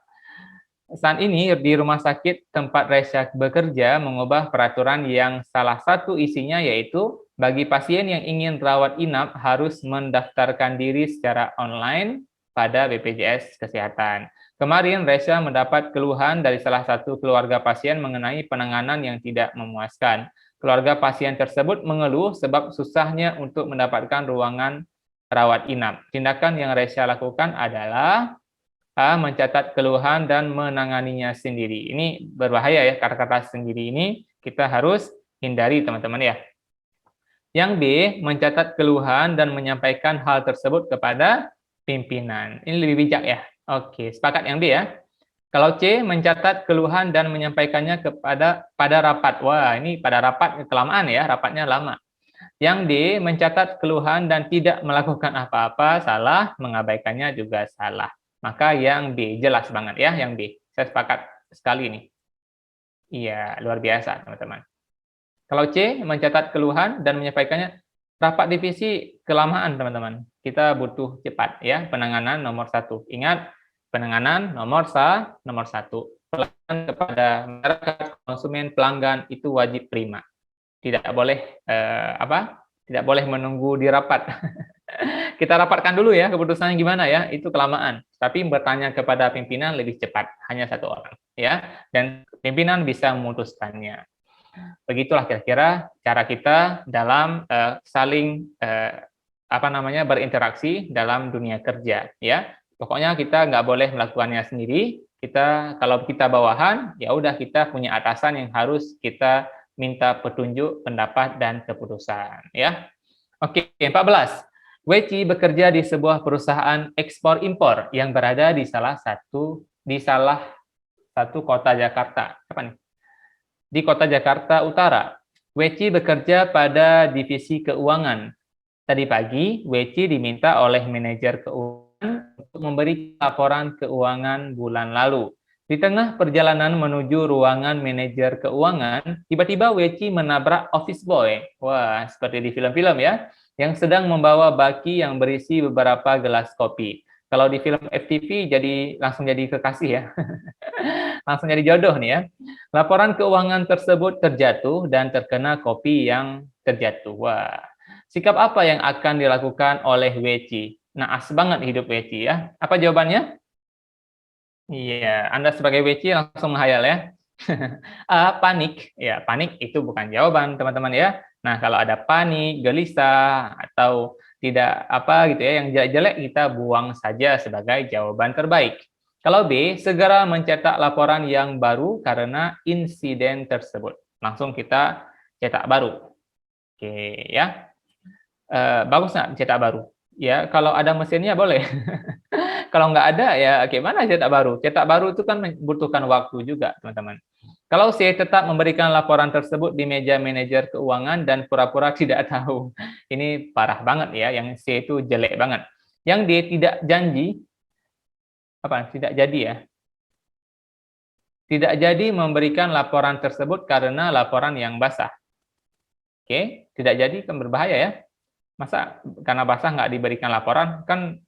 A: Saat ini di rumah sakit tempat Resya bekerja mengubah peraturan yang salah satu isinya yaitu bagi pasien yang ingin rawat inap harus mendaftarkan diri secara online pada BPJS Kesehatan. Kemarin Resya mendapat keluhan dari salah satu keluarga pasien mengenai penanganan yang tidak memuaskan. Keluarga pasien tersebut mengeluh sebab susahnya untuk mendapatkan ruangan rawat inap. Tindakan yang Resya lakukan adalah mencatat keluhan dan menanganinya sendiri. Ini berbahaya ya, kata-kata sendiri ini kita harus hindari teman-teman ya. Yang B, mencatat keluhan dan menyampaikan hal tersebut kepada pimpinan. Ini lebih bijak ya. Oke, sepakat yang B ya. Kalau C, mencatat keluhan dan menyampaikannya pada rapat. Wah, ini pada rapat kelamaan ya, rapatnya lama. Yang D, mencatat keluhan dan tidak melakukan apa-apa, salah, mengabaikannya juga salah. Maka yang B, jelas banget ya, yang B. Saya sepakat sekali ini. Iya, luar biasa teman-teman. Kalau C, mencatat keluhan dan menyampaikannya, rapat divisi kelamaan teman-teman. Kita butuh cepat ya, penanganan nomor 1. Ingat, penanganan nomor 1. Pelayanan kepada masyarakat, konsumen, pelanggan itu wajib prima. Tidak boleh tidak boleh menunggu di rapat. Kita rapatkan dulu ya keputusannya gimana ya, itu kelamaan. Tapi bertanya kepada pimpinan lebih cepat, hanya 1 orang ya, dan pimpinan bisa memutuskannya. Begitulah kira-kira cara kita dalam saling berinteraksi dalam dunia kerja ya. Pokoknya kita nggak boleh melakukannya sendiri. Kalau kita bawahan, ya udah kita punya atasan yang harus kita minta petunjuk, pendapat, dan keputusan ya. Oke, 14. Weci bekerja di sebuah perusahaan ekspor-impor yang berada di salah satu kota Jakarta. Apa nih? Di kota Jakarta Utara. Weci bekerja pada divisi keuangan. Tadi pagi, Weci diminta oleh manajer keuangan untuk memberi laporan keuangan bulan lalu. Di tengah perjalanan menuju ruangan manajer keuangan, tiba-tiba Weci menabrak office boy. Wah, seperti di film-film ya, yang sedang membawa baki yang berisi beberapa gelas kopi. Kalau di film FTV langsung jadi kekasih ya. Langsung jadi jodoh nih ya. Laporan keuangan tersebut terjatuh dan terkena kopi yang terjatuh. Wah, sikap apa yang akan dilakukan oleh Weci? Naas banget hidup Weci ya. Apa jawabannya? Iya, Anda sebagai Weci langsung menghayal ya. Panik. Ya, panik itu bukan jawaban, teman-teman ya. Nah, kalau ada panik, gelisah, atau tidak apa gitu ya, yang jelek-jelek kita buang saja sebagai jawaban terbaik. Kalau B, segera mencetak laporan yang baru karena insiden tersebut. Langsung kita cetak baru. Oke, ya. Bagus nggak cetak baru? Ya, kalau ada mesinnya boleh. Kalau nggak ada, ya gimana cetak baru? Cetak baru itu kan membutuhkan waktu juga, teman-teman. Kalau C tetap memberikan laporan tersebut di meja manajer keuangan dan pura-pura tidak tahu. Ini parah banget ya, yang C itu jelek banget. Yang D tidak janji, apa? Tidak jadi ya. Tidak jadi memberikan laporan tersebut karena laporan yang basah. Oke, tidak jadi kan berbahaya ya. Masa karena basah nggak diberikan laporan, kan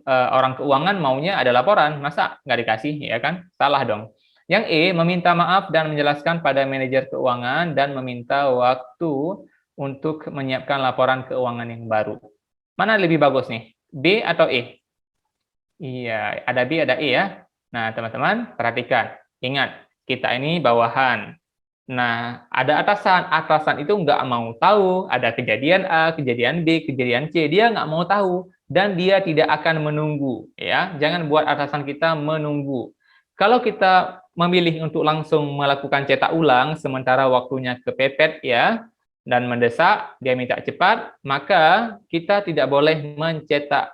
A: orang keuangan maunya ada laporan, masa nggak dikasih, ya kan? Salah dong. Yang E, meminta maaf dan menjelaskan pada manajer keuangan dan meminta waktu untuk menyiapkan laporan keuangan yang baru. Mana lebih bagus nih? B atau E? Iya, ada B, ada E ya. Nah, teman-teman, perhatikan. Ingat, kita ini bawahan. Nah, ada atasan. Atasan itu nggak mau tahu. Ada kejadian A, kejadian B, kejadian C. Dia nggak mau tahu. Dan dia tidak akan menunggu. Ya, jangan buat atasan kita menunggu. Kalau kita memilih untuk langsung melakukan cetak ulang, sementara waktunya kepepet ya, dan mendesak, dia minta cepat, maka kita tidak boleh mencetak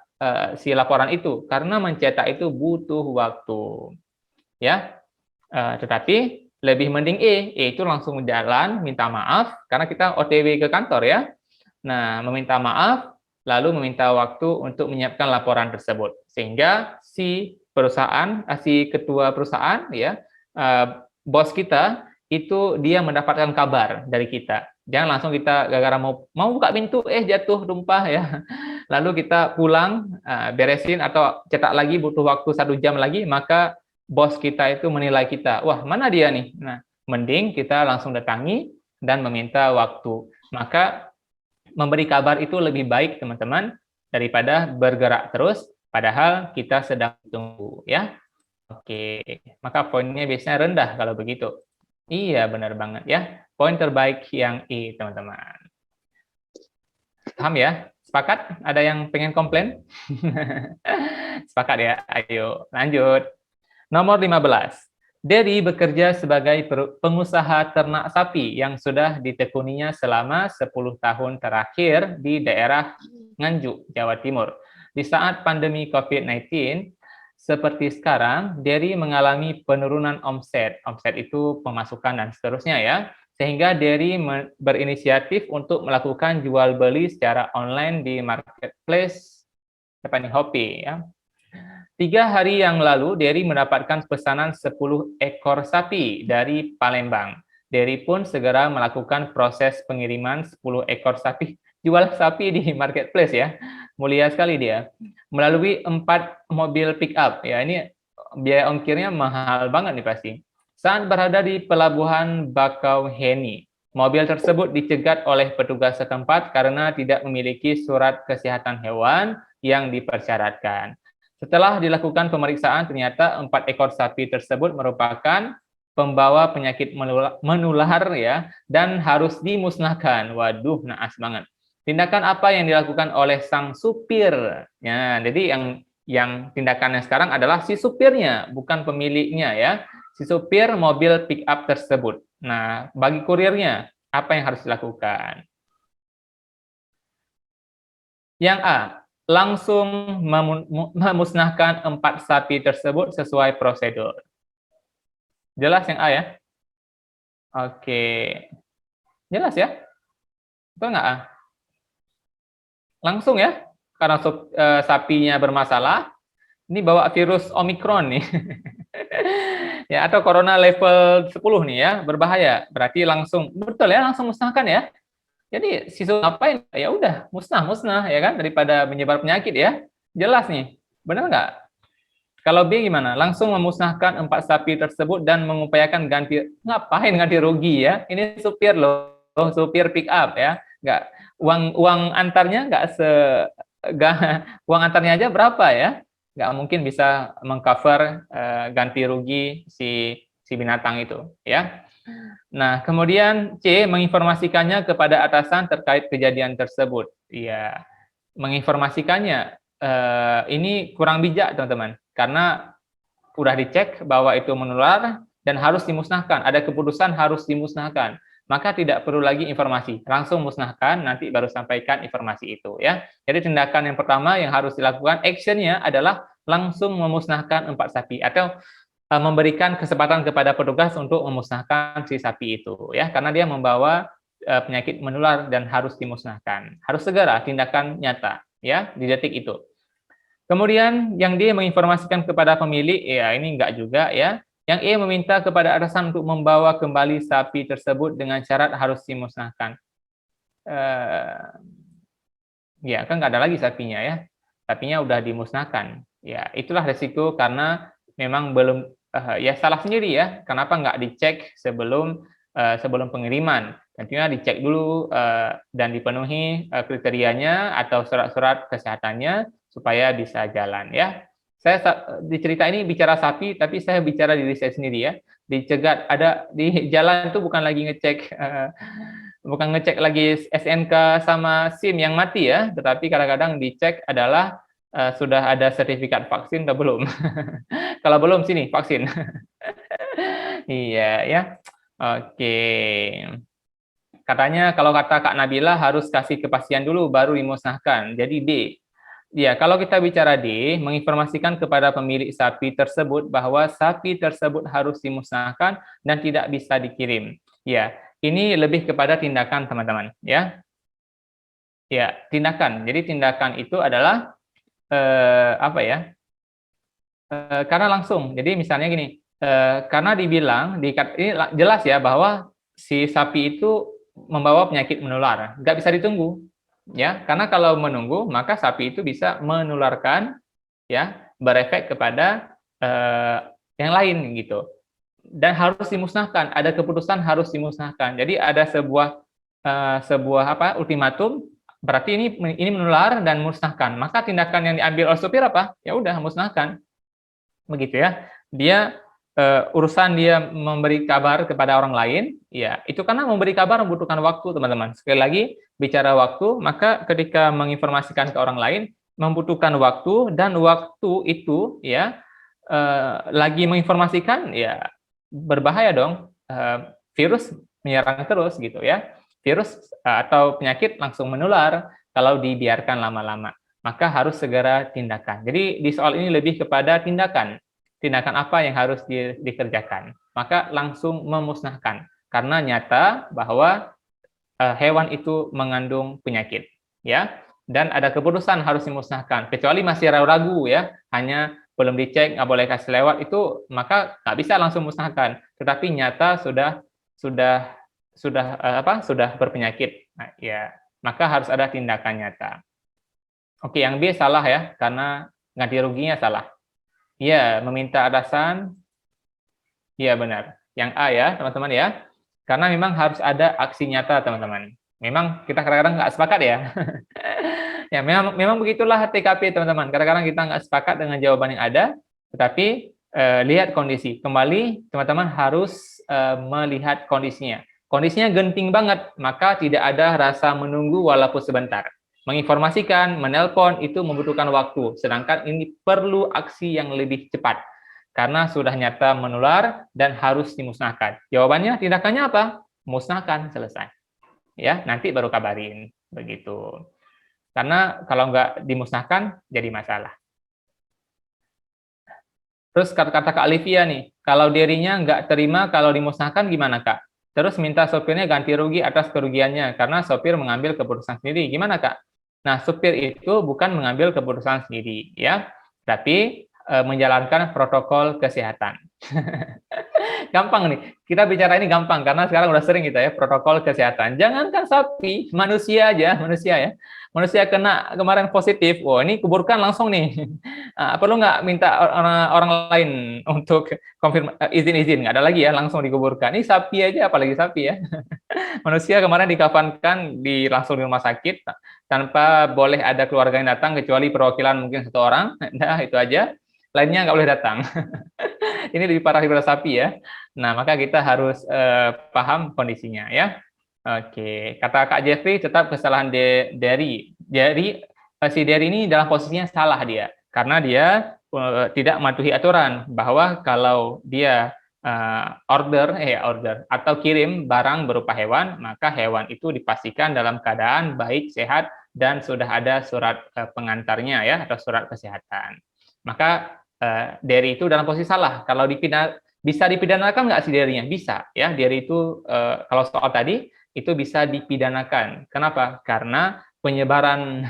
A: si laporan itu, karena mencetak itu butuh waktu. Ya, tetapi lebih mending E itu langsung jalan, minta maaf, karena kita OTW ke kantor ya. Nah, meminta maaf, lalu meminta waktu untuk menyiapkan laporan tersebut. Sehingga si perusahaan, si ketua perusahaan, ya, bos kita, itu dia mendapatkan kabar dari kita. Jangan langsung kita gara-gara mau buka pintu, jatuh, tumpah ya. Lalu kita pulang, beresin atau cetak lagi, butuh waktu 1 jam lagi, maka bos kita itu menilai kita, wah mana dia nih? Nah, mending kita langsung datangi dan meminta waktu. Maka memberi kabar itu lebih baik teman-teman daripada bergerak terus padahal kita sedang tunggu ya. Oke, maka poinnya biasanya rendah kalau begitu. Iya, benar banget ya. Poin terbaik yang I, teman-teman. Paham ya? Sepakat? Ada yang pengen komplain? Sepakat ya? Ayo, lanjut. Nomor 15. Dery bekerja sebagai pengusaha ternak sapi yang sudah ditekuninya selama 10 tahun terakhir di daerah Nganjuk, Jawa Timur. Di saat pandemi COVID-19, seperti sekarang, Dery mengalami penurunan omset. Omset itu pemasukan dan seterusnya ya. Sehingga Dery berinisiatif untuk melakukan jual beli secara online di marketplace Shopee ya. 3 hari yang lalu, Dery mendapatkan pesanan 10 ekor sapi dari Palembang. Dery pun segera melakukan proses pengiriman 10 ekor sapi, jual sapi di marketplace ya. Mulia sekali dia. Melalui 4 mobil pick up. Ya, ini biaya ongkirnya mahal banget nih pasti. Saat berada di pelabuhan Bakauheni, mobil tersebut dicegat oleh petugas setempat karena tidak memiliki surat kesehatan hewan yang dipersyaratkan. Setelah dilakukan pemeriksaan, ternyata 4 ekor sapi tersebut merupakan pembawa penyakit menular ya, dan harus dimusnahkan. Waduh, naas banget. Tindakan apa yang dilakukan oleh sang supir? Ya, jadi yang tindakannya sekarang adalah si supirnya, bukan pemiliknya ya. Si supir mobil pick up tersebut. Nah, bagi kurirnya, apa yang harus dilakukan? Yang A, langsung memusnahkan 4 sapi tersebut sesuai prosedur. Jelas yang A ya? Oke. Jelas ya? Betul nggak A? Langsung ya? Karena sapinya bermasalah, ini bawa virus Omikron nih. Ya, atau corona level 10 nih ya, berbahaya. Berarti langsung, betul ya, langsung musnahkan ya. Jadi siswa ngapain? Ya udah, musnah ya kan, daripada menyebar penyakit ya. Jelas nih. Benar nggak? Kalau B gimana? Langsung memusnahkan 4 sapi tersebut dan mengupayakan ganti. Ngapain ganti rugi ya? Ini supir loh, supir pick up ya. Nggak, uang antarnya nggak nggak, uang antarnya aja berapa ya? Nggak mungkin bisa mengcover ganti rugi si binatang itu ya. Nah, kemudian C, menginformasikannya kepada atasan terkait kejadian tersebut. Iya, menginformasikannya. Ini kurang bijak, teman-teman. Karena udah dicek bahwa itu menular dan harus dimusnahkan. Ada keputusan harus dimusnahkan. Maka tidak perlu lagi informasi. Langsung musnahkan, nanti baru sampaikan informasi itu. Ya. Jadi tindakan yang pertama yang harus dilakukan, actionnya adalah langsung memusnahkan 4 sapi. Atau memberikan kesempatan kepada petugas untuk memusnahkan si sapi itu, ya, karena dia membawa penyakit menular dan harus dimusnahkan. Harus segera tindakan nyata, ya, di detik itu. Kemudian yang D menginformasikan kepada pemilik, ya ini enggak juga ya. Yang E meminta kepada atasan untuk membawa kembali sapi tersebut dengan syarat harus dimusnahkan. Ya kan nggak ada lagi sapinya ya. Sapinya udah dimusnahkan. Ya itulah resiko karena memang belum ya salah sendiri ya. Kenapa nggak dicek sebelum pengiriman? Tentunya dicek dulu dan dipenuhi kriterianya atau surat-surat kesehatannya supaya bisa jalan ya. Saya di cerita ini bicara sapi, tapi saya bicara diri saya sendiri ya. Dicegat ada di jalan itu bukan lagi ngecek lagi SNK sama SIM yang mati ya, tetapi kadang-kadang dicek adalah sudah ada sertifikat vaksin atau belum. Kalau belum sini vaksin. Iya ya. Oke. Katanya kalau kata Kak Nabila harus kasih kepastian dulu baru dimusnahkan. Jadi D. Ya, kalau kita bicara D, menginformasikan kepada pemilik sapi tersebut bahwa sapi tersebut harus dimusnahkan dan tidak bisa dikirim. Ya, ini lebih kepada tindakan, teman-teman. Ya, ya tindakan. Jadi tindakan itu adalah apa ya? Karena langsung. Jadi misalnya gini, karena dibilang, ini jelas ya bahwa si sapi itu membawa penyakit menular, nggak bisa ditunggu. Ya, karena kalau menunggu maka sapi itu bisa menularkan ya, berefek kepada yang lain gitu. Dan harus dimusnahkan, ada keputusan harus dimusnahkan. Jadi ada sebuah ultimatum, berarti ini menular dan musnahkan. Maka tindakan yang diambil oleh supir apa? Ya udah musnahkan. Begitu ya. Dia urusan dia memberi kabar kepada orang lain, ya itu karena memberi kabar membutuhkan waktu, teman-teman. Sekali lagi, bicara waktu, maka ketika menginformasikan ke orang lain membutuhkan waktu, dan waktu itu ya lagi menginformasikan, ya berbahaya dong. Virus menyerang terus gitu ya. Virus atau penyakit langsung menular kalau dibiarkan lama-lama. Maka harus segera tindakan. Jadi di soal ini lebih kepada tindakan. Tindakan apa yang harus dikerjakan, maka langsung memusnahkan karena nyata bahwa hewan itu mengandung penyakit ya, dan ada keputusan harus dimusnahkan, kecuali masih ragu-ragu ya, hanya belum dicek, nggak boleh kasih lewat itu, maka nggak bisa langsung musnahkan, tetapi nyata sudah berpenyakit, nah, ya maka harus ada tindakan nyata. Oke, yang B salah ya, karena ganti ruginya salah. Iya, meminta atasan. Iya, benar. Yang A ya, teman-teman ya. Karena memang harus ada aksi nyata, teman-teman. Memang kita kadang-kadang nggak sepakat ya. Ya, memang begitulah TKP, teman-teman. Kadang-kadang kita nggak sepakat dengan jawaban yang ada, tetapi lihat kondisi. Kembali, teman-teman harus melihat kondisinya. Kondisinya genting banget, maka tidak ada rasa menunggu walaupun sebentar. Menginformasikan, menelpon itu membutuhkan waktu, sedangkan ini perlu aksi yang lebih cepat karena sudah nyata menular dan harus dimusnahkan. Jawabannya, tindakannya apa? Musnahkan, selesai. Ya, nanti baru kabarin begitu. Karena kalau nggak dimusnahkan jadi masalah. Terus kata Kak Olivia nih, kalau dirinya nggak terima kalau dimusnahkan gimana Kak? Terus minta sopirnya ganti rugi atas kerugiannya karena sopir mengambil keputusan sendiri. Gimana Kak? Nah, supir itu bukan mengambil keputusan sendiri, ya, tapi menjalankan protokol kesehatan. Gampang nih. Kita bicara ini gampang karena sekarang udah sering kita ya protokol kesehatan. Jangankan sapi, manusia aja, manusia ya. Manusia kena kemarin positif. Wah, ini kuburkan langsung nih. Perlu nggak minta orang lain untuk izin-izin? Nggak ada lagi ya, langsung dikuburkan. Ini sapi aja, apalagi sapi ya. Manusia kemarin dikafankan langsung di rumah sakit tanpa boleh ada keluarga yang datang kecuali perwakilan mungkin 1 orang. Nah, itu aja. Lainnya nggak boleh datang. Ini lebih parah daripada sapi ya. Nah, maka kita harus paham kondisinya ya. Oke, kata Kak Jeffrey tetap kesalahan Derry. Jadi si Derry ini dalam posisinya salah dia karena dia tidak mematuhi aturan bahwa kalau dia order atau kirim barang berupa hewan, maka hewan itu dipastikan dalam keadaan baik, sehat, dan sudah ada surat pengantarnya ya atau surat kesehatan. Maka Derry itu dalam posisi salah. Kalau bisa dipidanakan nggak si Derry-nya? Bisa ya. Derry itu kalau soal tadi itu bisa dipidanakan. Kenapa? Karena penyebaran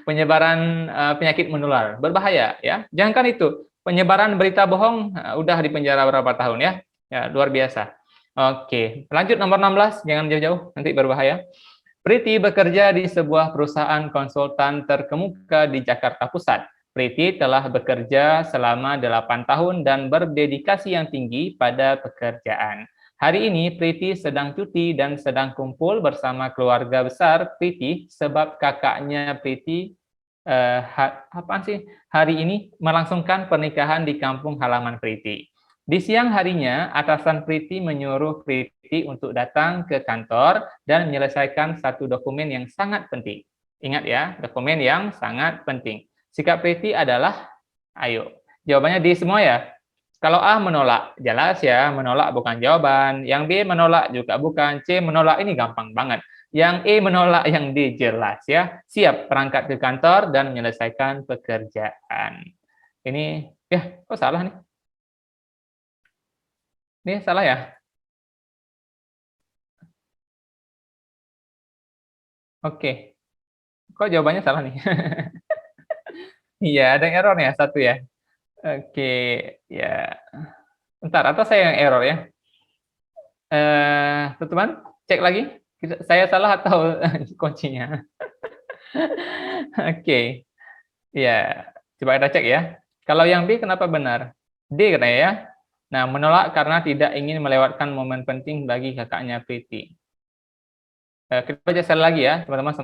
A: penyebaran penyakit menular berbahaya ya. Jangankan itu, penyebaran berita bohong udah dipenjara berapa tahun ya. Ya, luar biasa. Oke, lanjut nomor 16, jangan jauh-jauh nanti berbahaya. Priti bekerja di sebuah perusahaan konsultan terkemuka di Jakarta Pusat. Priti telah bekerja selama 8 tahun dan berdedikasi yang tinggi pada pekerjaan. Hari ini Priti sedang cuti dan sedang kumpul bersama keluarga besar Priti sebab kakaknya Priti hari ini melangsungkan pernikahan di kampung halaman Priti. Di siang harinya, atasan Priti menyuruh Priti untuk datang ke kantor dan menyelesaikan satu dokumen yang sangat penting. Ingat ya, dokumen yang sangat penting. Sikap Priti adalah, ayo, jawabannya di semua ya. Kalau A menolak, jelas ya, menolak bukan jawaban. Yang B menolak juga bukan. C menolak, ini gampang banget. Yang E menolak, yang D jelas ya. Siap berangkat ke kantor dan menyelesaikan pekerjaan. Ini, ya, kok salah nih? Ini salah ya? Oke. Kok jawabannya salah nih? Iya, ada errornya satu ya. Oke, ya. Bentar, atau saya yang error ya? Teman-teman, cek lagi. Saya salah atau kuncinya? Oke. Ya, coba kita cek ya. Kalau yang B kenapa benar? D katanya ya. Nah, menolak karena tidak ingin melewatkan momen penting bagi kakaknya Priti. Kita baca sekali lagi ya, teman-teman.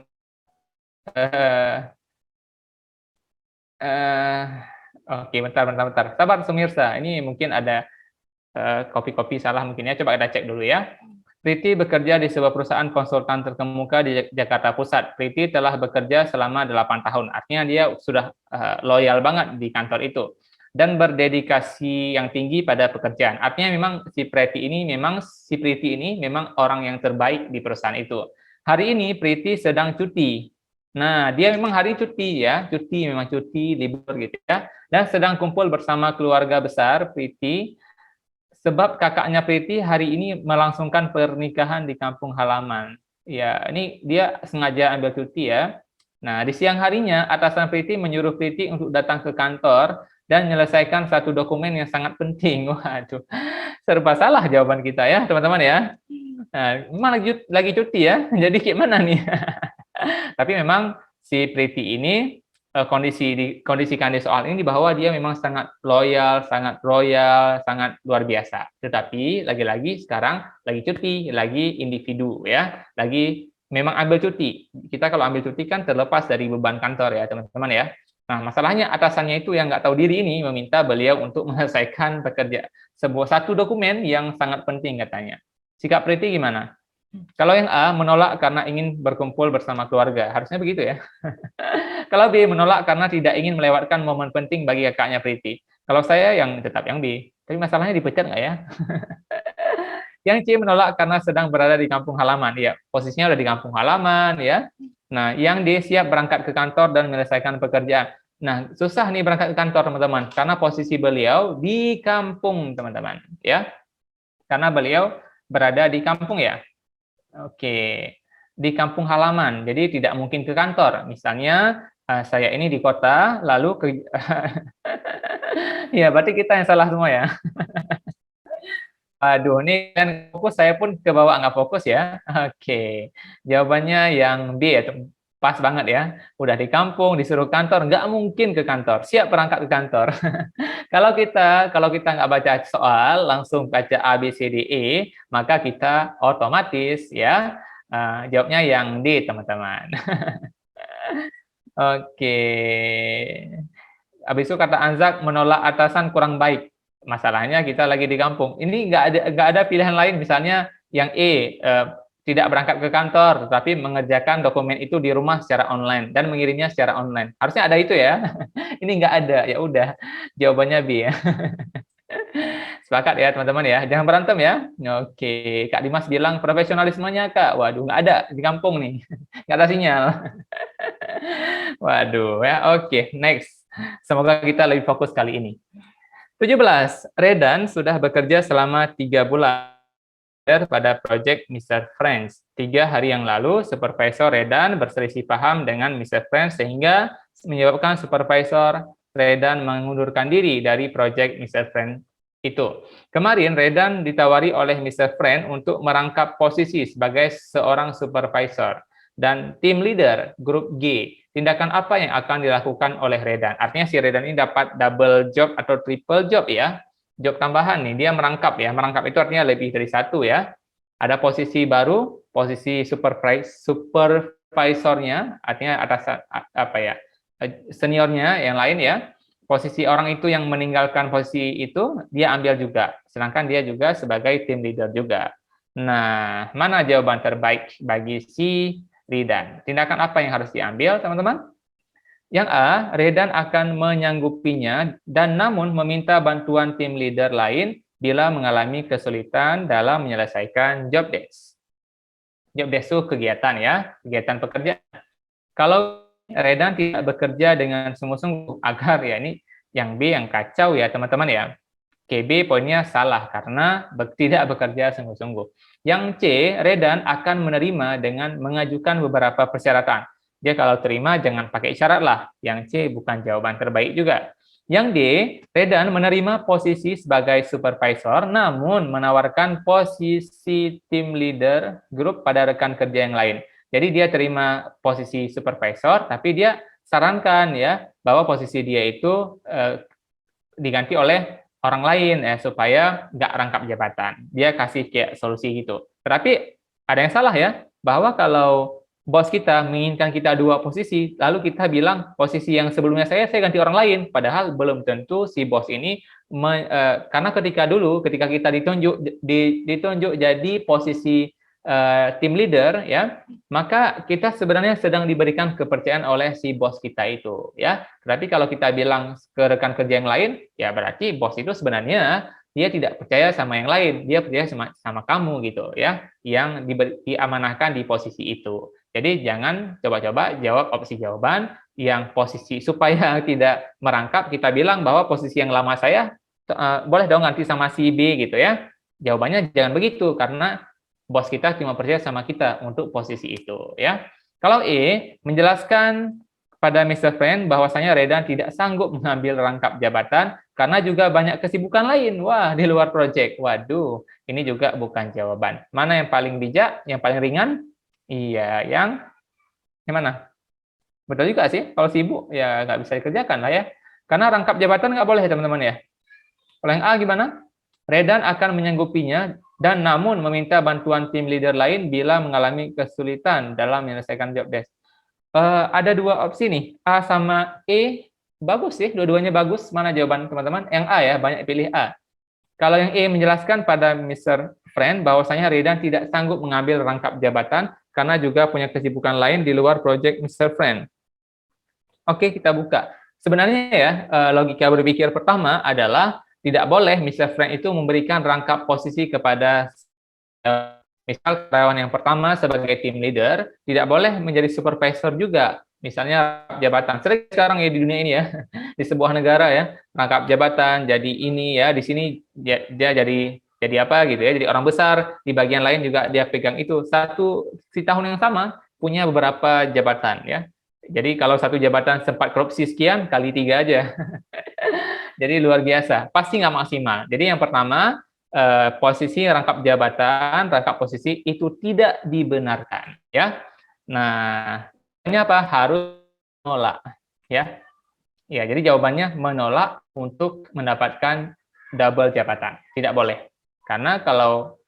A: Oke, bentar. Sabar, pemirsa. Ini mungkin ada kopi-kopi salah mungkin ya. Coba kita cek dulu ya. Priti bekerja di sebuah perusahaan konsultan terkemuka di Jakarta Pusat. Priti telah bekerja selama 8 tahun. Artinya dia sudah loyal banget di kantor itu. Dan berdedikasi yang tinggi pada pekerjaan. Artinya memang si Priti ini memang orang yang terbaik di perusahaan itu. Hari ini Priti sedang cuti. Nah, dia memang hari cuti ya, memang cuti, libur gitu ya. Dan sedang kumpul bersama keluarga besar Priti, sebab kakaknya Priti hari ini melangsungkan pernikahan di kampung halaman. Ya, ini dia sengaja ambil cuti ya. Nah, di siang harinya, atasan Priti menyuruh Priti untuk datang ke kantor dan menyelesaikan satu dokumen yang sangat penting. Waduh, serba salah jawaban kita ya, teman-teman ya. Nah, memang lagi cuti ya, jadi gimana nih? Tapi memang si Priti ini kondisikan di soal ini bahwa dia memang sangat loyal, sangat royal, sangat luar biasa. Tetapi lagi-lagi sekarang lagi cuti, lagi individu ya, lagi memang ambil cuti. Kita kalau ambil cuti kan terlepas dari beban kantor ya teman-teman ya. Nah masalahnya atasannya itu yang nggak tahu diri ini meminta beliau untuk menyelesaikan satu dokumen yang sangat penting katanya. Sikap Priti gimana? Kalau yang A menolak karena ingin berkumpul bersama keluarga, harusnya begitu ya. Kalau B menolak karena tidak ingin melewatkan momen penting bagi kakaknya Priti. Kalau saya tetap yang B. Tapi masalahnya dipecat nggak ya? Yang C menolak karena sedang berada di kampung halaman. Ya, posisinya udah di kampung halaman ya. Nah, yang D siap berangkat ke kantor dan menyelesaikan pekerjaan. Nah, susah nih berangkat ke kantor teman-teman karena posisi beliau di kampung teman-teman ya. Karena beliau berada di kampung ya. Oke, di kampung halaman, jadi tidak mungkin ke kantor. Misalnya saya ini di kota, lalu ya berarti kita yang salah semua ya. Aduh, ini kan fokus, saya pun ke bawah nggak fokus ya. Oke, jawabannya yang B ya, pas banget ya. Udah di kampung, disuruh kantor, nggak mungkin ke kantor. Siap berangkat ke kantor. Kalau kita nggak baca soal, langsung baca A, B, C, D, E, maka kita otomatis ya jawabnya yang D, teman-teman. Oke. Habis itu kata Anzak, menolak atasan kurang baik. Masalahnya kita lagi di kampung. Ini nggak ada pilihan lain. Misalnya yang E, tidak berangkat ke kantor, tapi mengerjakan dokumen itu di rumah secara online dan mengirimnya secara online. Harusnya ada itu ya. Ini nggak ada. Ya udah, jawabannya B ya. Sepakat ya teman-teman ya. Jangan berantem ya. Oke, Kak Dimas bilang profesionalismenya Kak. Waduh, nggak ada di kampung nih. Nggak ada sinyal. Waduh ya. Oke, next. Semoga kita lebih fokus kali ini. 17. Redan sudah bekerja selama 3 bulan pada proyek Mr. Friends. 3 hari yang lalu, Supervisor Redan berselisih paham dengan Mr. Friends sehingga menyebabkan Supervisor Redan mengundurkan diri dari proyek Mr. Friends itu. Kemarin Redan ditawari oleh Mr. Friend untuk merangkap posisi sebagai seorang supervisor dan tim leader grup G. Tindakan apa yang akan dilakukan oleh Redan? Artinya si Redan ini dapat double job atau triple job ya. Job tambahan nih, dia merangkap ya. Merangkap itu artinya lebih dari satu ya. Ada posisi baru, posisi supervisornya, artinya atas apa ya, seniornya yang lain ya. Posisi orang itu yang meninggalkan posisi itu, dia ambil juga. Sedangkan dia juga sebagai tim leader juga. Nah, mana jawaban terbaik bagi si Redan? Tindakan apa yang harus diambil, teman-teman? Yang A, Redan akan menyanggupinya dan namun meminta bantuan tim leader lain bila mengalami kesulitan dalam menyelesaikan job desk. Job desk itu kegiatan ya, kegiatan pekerjaan. Kalau Redan tidak bekerja dengan sungguh-sungguh agar ya ini yang B yang kacau ya teman-teman ya. KB poinnya salah karena tidak bekerja sungguh-sungguh. Yang C, Redan akan menerima dengan mengajukan beberapa persyaratan. Dia kalau terima jangan pakai syarat lah. Yang C bukan jawaban terbaik juga. Yang D, Redan menerima posisi sebagai supervisor namun menawarkan posisi tim leader grup pada rekan kerja yang lain. Jadi dia terima posisi supervisor tapi dia sarankan ya bahwa posisi dia itu diganti oleh orang lain ya supaya nggak rangkap jabatan. Dia kasih kayak solusi gitu. Tetapi ada yang salah ya, bahwa kalau bos kita menginginkan kita 2 posisi, lalu kita bilang posisi yang sebelumnya saya ganti orang lain, padahal belum tentu si bos ini karena ketika kita ditunjuk jadi posisi tim leader ya, maka kita sebenarnya sedang diberikan kepercayaan oleh si bos kita itu ya. Tapi kalau kita bilang ke rekan kerja yang lain, ya berarti bos itu sebenarnya dia tidak percaya sama yang lain, dia percaya sama kamu gitu ya, yang diamanahkan di posisi itu. Jadi jangan coba-coba jawab opsi jawaban yang posisi supaya tidak merangkap, kita bilang bahwa posisi yang lama saya boleh dong ganti sama si B gitu ya. Jawabannya jangan begitu karena bos kita cuma percaya sama kita untuk posisi itu ya. Kalau E, menjelaskan pada Mr. Friend bahwasanya Redan tidak sanggup mengambil rangkap jabatan karena juga banyak kesibukan lain. Wah, di luar proyek. Waduh, ini juga bukan jawaban. Mana yang paling bijak, yang paling ringan? Iya, yang mana? Betul juga sih, kalau sibuk ya nggak bisa dikerjakan lah ya. Karena rangkap jabatan nggak boleh ya teman-teman ya. Kalau yang A gimana? Redan akan menyanggupinya dan namun meminta bantuan tim leader lain bila mengalami kesulitan dalam menyelesaikan job desk. Ada 2 opsi nih, A sama E, bagus sih, dua-duanya bagus. Mana jawaban teman-teman? Yang A ya, banyak pilih A. Kalau yang E menjelaskan pada Mr. Friend bahwasanya Redan tidak sanggup mengambil rangkap jabatan karena juga punya kesibukan lain di luar proyek Mr. Friend. Oke, kita buka. Sebenarnya ya, logika berpikir pertama adalah tidak boleh Mr. Frank itu memberikan rangkap posisi kepada misal karyawan yang pertama sebagai tim leader, tidak boleh menjadi supervisor juga. Misalnya jabatan, sering sekarang ya di dunia ini ya, di sebuah negara ya, rangkap jabatan, jadi ini ya, di sini dia jadi apa gitu ya, jadi orang besar, di bagian lain juga dia pegang itu. Si tahun yang sama punya beberapa jabatan ya. Jadi kalau satu jabatan sempat korupsi sekian, kali 3 aja. Jadi luar biasa, pasti nggak maksimal. Jadi yang pertama, posisi rangkap jabatan, rangkap posisi itu tidak dibenarkan, ya. Nah, ini apa? Harus menolak, ya. Ya, jadi jawabannya menolak untuk mendapatkan double jabatan. Tidak boleh. Karena kalau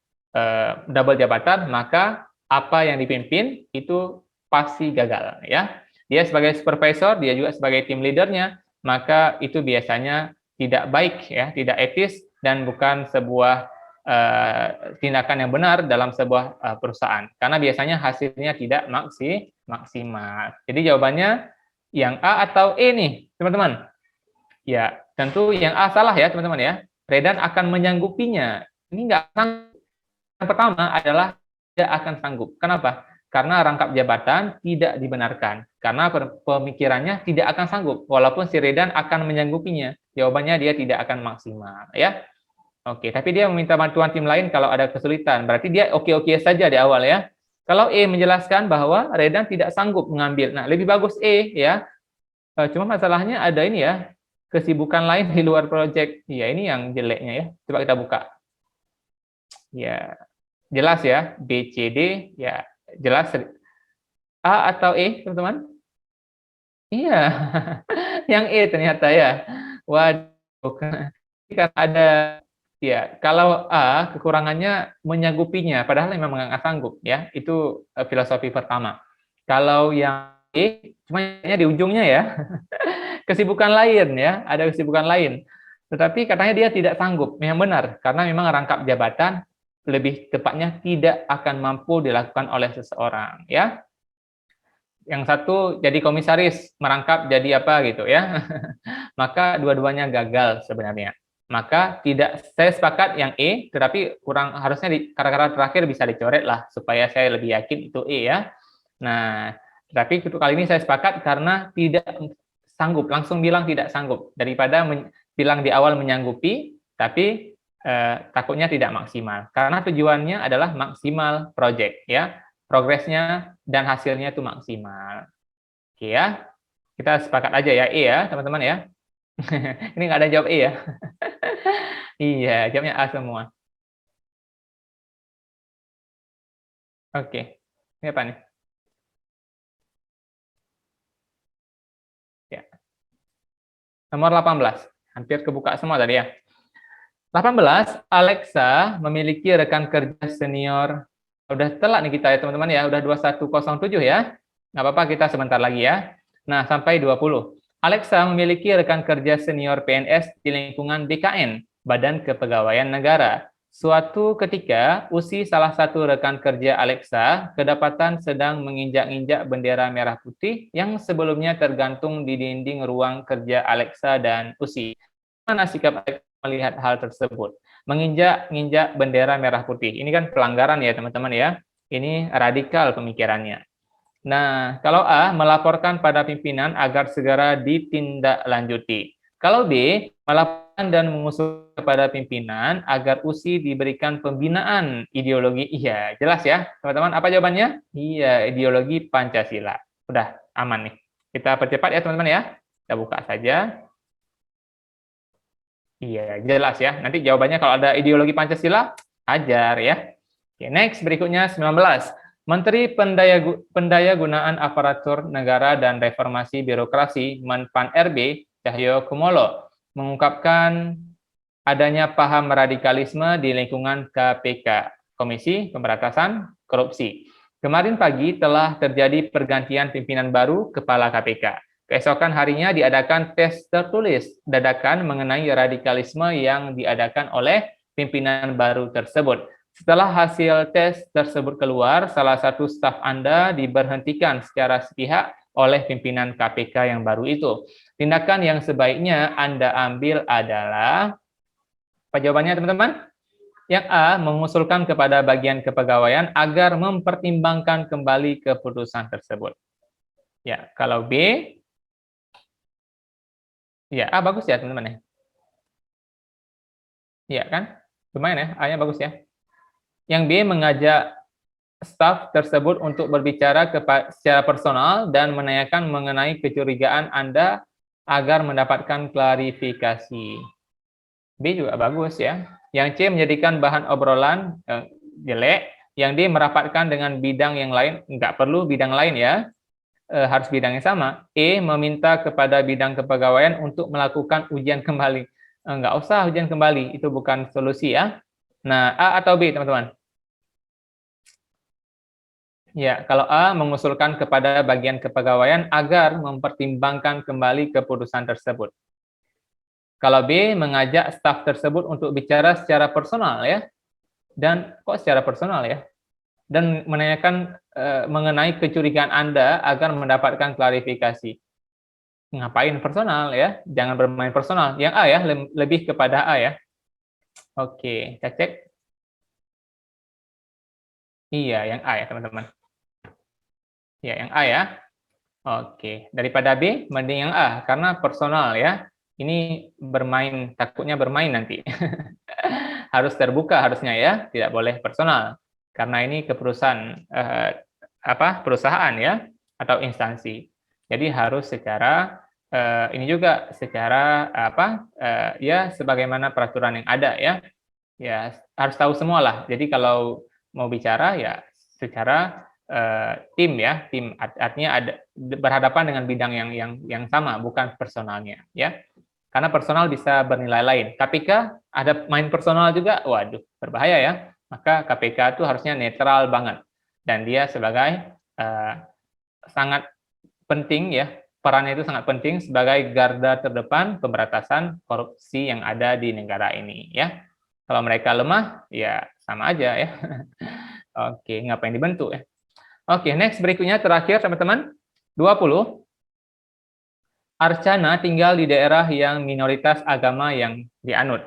A: double jabatan, maka apa yang dipimpin itu pasti gagal, ya. Dia sebagai supervisor, dia juga sebagai tim leadernya, maka itu biasanya tidak baik, ya, tidak etis dan bukan sebuah tindakan yang benar dalam sebuah perusahaan. Karena biasanya hasilnya tidak maksimal. Jadi jawabannya yang A atau E nih, teman-teman. Ya, tentu yang A salah ya, teman-teman ya. Redan akan menyanggupinya. Ini nggak sanggup. Yang pertama adalah tidak akan sanggup. Kenapa? Karena rangkap jabatan tidak dibenarkan. Karena pemikirannya tidak akan sanggup. Walaupun si Redan akan menyanggupinya. Jawabannya dia tidak akan maksimal. Ya. Oke, tapi dia meminta bantuan tim lain kalau ada kesulitan. Berarti dia oke-oke saja di awal ya. Kalau E menjelaskan bahwa Redan tidak sanggup mengambil. Nah, lebih bagus E ya. Cuma masalahnya ada ini ya, kesibukan lain di luar proyek. Ya, ini yang jeleknya ya. Coba kita buka. Ya, jelas ya, B, C, D, ya jelas. A atau E, teman-teman? Iya, yang E ternyata ya. Waduh, karena ada, ya, kalau A, kekurangannya menyanggupinya, padahal memang nggak sanggup, ya. Itu filosofi pertama. Kalau yang E, cuma di ujungnya ya, kesibukan lain ya, ada kesibukan lain. Tetapi katanya dia tidak sanggup, yang benar, karena memang rangkap jabatan lebih tepatnya tidak akan mampu dilakukan oleh seseorang, ya. Yang satu jadi komisaris, merangkap jadi apa gitu ya. Maka dua-duanya gagal sebenarnya. Maka tidak, saya sepakat yang E, tetapi kurang, harusnya di kata-kata terakhir bisa dicoret lah supaya saya lebih yakin itu E ya. Nah, tapi untuk kali ini saya sepakat karena tidak sanggup, langsung bilang tidak sanggup daripada bilang di awal menyanggupi tapi takutnya tidak maksimal. Karena tujuannya adalah maksimal project ya. Progresnya dan hasilnya itu maksimal. Oke ya. Kita sepakat aja ya E ya, teman-teman ya. Ini nggak ada jawab E ya. Iya, jawabnya A semua. Oke. Ini apa nih? Ya. Nomor 18. Hampir kebuka semua tadi ya. 18, Alexa memiliki rekan kerja senior. Udah telat nih kita ya teman-teman ya, udah 2107 ya. Nggak apa-apa, kita sebentar lagi ya. Nah, sampai 20. Alexa memiliki rekan kerja senior PNS di lingkungan BKN, Badan Kepegawaian Negara. Suatu ketika, Usi, salah satu rekan kerja Alexa, kedapatan sedang menginjak-injak bendera merah putih yang sebelumnya tergantung di dinding ruang kerja Alexa dan Usi. Mana sikap Alexa melihat hal tersebut? Menginjak-injak bendera merah putih. Ini kan pelanggaran ya teman-teman ya. Ini radikal pemikirannya. Nah, kalau A, melaporkan pada pimpinan agar segera ditindaklanjuti. Kalau B, melaporkan dan mengusul kepada pimpinan agar USI diberikan pembinaan ideologi. Iya, jelas ya, teman-teman. Apa jawabannya? Iya, ideologi Pancasila. Udah, aman nih. Kita percepat ya, teman-teman ya. Kita buka saja. Iya, jelas ya. Nanti jawabannya kalau ada ideologi Pancasila, ajar ya. Oke, next, berikutnya 19. Menteri Pendayagunaan Aparatur Negara dan Reformasi Birokrasi Menpan RB Cahyo Kumolo mengungkapkan adanya paham radikalisme di lingkungan KPK, Komisi Pemberantasan Korupsi. Kemarin pagi telah terjadi pergantian pimpinan baru Kepala KPK. Keesokan harinya diadakan tes tertulis dadakan mengenai radikalisme yang diadakan oleh pimpinan baru tersebut. Setelah hasil tes tersebut keluar, salah satu staf Anda diberhentikan secara sepihak oleh pimpinan KPK yang baru itu. Tindakan yang sebaiknya Anda ambil adalah, apa jawabannya teman-teman? Yang A, mengusulkan kepada bagian kepegawaian agar mempertimbangkan kembali keputusan tersebut. Ya, kalau B, ya A bagus ya teman-teman ya. Iya kan? Lumayan ya, A-nya bagus ya. Yang B, mengajak staf tersebut untuk berbicara secara personal dan menanyakan mengenai kecurigaan Anda agar mendapatkan klarifikasi. B juga bagus ya. Yang C menjadikan bahan obrolan jelek. Yang D merapatkan dengan bidang yang lain, nggak perlu bidang lain ya, harus bidang yang sama. E meminta kepada bidang kepegawaian untuk melakukan ujian kembali. Nggak usah ujian kembali, itu bukan solusi ya. Nah, A atau B teman-teman? Ya, kalau A mengusulkan kepada bagian kepegawaian agar mempertimbangkan kembali keputusan tersebut. Kalau B mengajak staf tersebut untuk bicara secara personal ya. Dan kok secara personal ya? Dan menanyakan mengenai kecurigaan Anda agar mendapatkan klarifikasi. Ngapain personal ya? Jangan bermain personal. Yang A ya, lebih kepada A ya. Oke, kita cek. Iya, yang A ya teman-teman. Ya, yang A ya. Oke, daripada B, mending yang A, karena personal ya. Ini bermain, takutnya bermain nanti. Harus terbuka harusnya ya, tidak boleh personal. Karena ini keputusan perusahaan ya, atau instansi. Jadi harus secara, ini juga secara ya sebagaimana peraturan yang ada ya. Ya, harus tahu semua lah. Jadi kalau mau bicara ya secara tim ya, tim artinya ada berhadapan dengan bidang yang sama, bukan personalnya ya. Karena personal bisa bernilai lain. KPK ada main personal juga, waduh, berbahaya ya. Maka KPK itu harusnya netral banget dan dia sebagai sangat penting ya, perannya itu sangat penting sebagai garda terdepan pemberantasan korupsi yang ada di negara ini ya. Kalau mereka lemah, ya sama aja ya. Oke, ngapain dibentuk ya? Oke, next berikutnya terakhir teman-teman. 20. Archana tinggal di daerah yang minoritas agama yang dianut.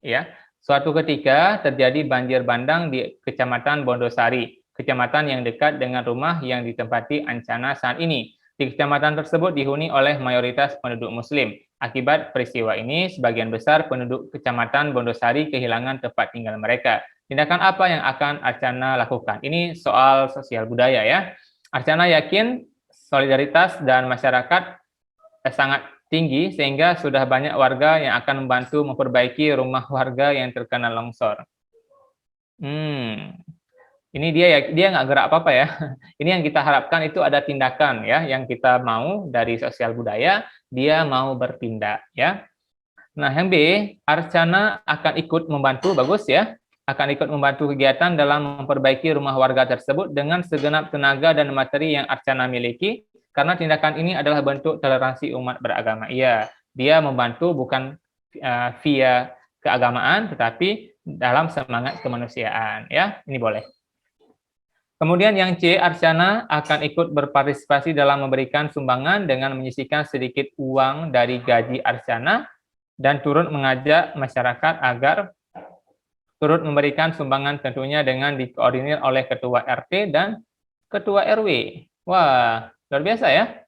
A: Ya, suatu ketika terjadi banjir bandang di Kecamatan Bondosari, kecamatan yang dekat dengan rumah yang ditempati Archana saat ini. Di kecamatan tersebut dihuni oleh mayoritas penduduk Muslim. Akibat peristiwa ini, sebagian besar penduduk Kecamatan Bondosari kehilangan tempat tinggal mereka. Tindakan apa yang akan Archana lakukan? Ini soal sosial budaya ya. Archana yakin solidaritas dan masyarakat sangat tinggi sehingga sudah banyak warga yang akan membantu memperbaiki rumah warga yang terkena longsor. Ini dia nggak gerak apa-apa ya. Ini yang kita harapkan itu ada tindakan ya, yang kita mau dari sosial budaya, dia mau bertindak ya. Nah, yang B, Archana akan ikut membantu, bagus ya, akan ikut membantu kegiatan dalam memperbaiki rumah warga tersebut dengan segenap tenaga dan materi yang Archana miliki, karena tindakan ini adalah bentuk toleransi umat beragama. Iya, dia membantu bukan via keagamaan, tetapi dalam semangat kemanusiaan. Ya, ini boleh. Kemudian yang C, Archana akan ikut berpartisipasi dalam memberikan sumbangan dengan menyisihkan sedikit uang dari gaji Archana dan turut mengajak masyarakat agar turut memberikan sumbangan tentunya dengan dikoordinir oleh Ketua RT dan Ketua RW. Wah, luar biasa ya.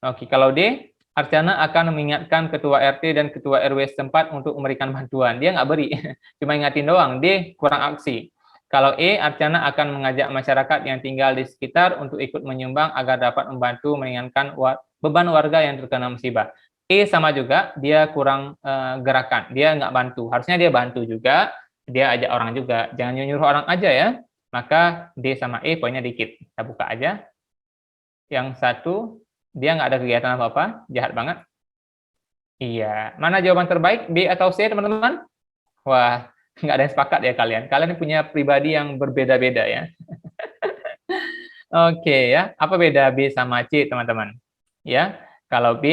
A: Oke, kalau D, Archana akan mengingatkan Ketua RT dan Ketua RW setempat untuk memberikan bantuan. Dia nggak beri, cuma ingatin doang. D, kurang aksi. Kalau E, Archana akan mengajak masyarakat yang tinggal di sekitar untuk ikut menyumbang agar dapat membantu meringankan beban warga yang terkena musibah. E sama juga, dia kurang gerakan, dia nggak bantu. Harusnya dia bantu juga, dia ajak orang juga. Jangan nyuruh orang aja ya. Maka D sama E poinnya dikit. Kita buka aja. Yang satu, dia nggak ada kegiatan apa-apa, jahat banget. Iya. Mana jawaban terbaik, B atau C, teman-teman? Wah, nggak ada yang sepakat ya kalian. Kalian punya pribadi yang berbeda-beda ya. Oke ya, apa beda B sama C, teman-teman? Ya, kalau B,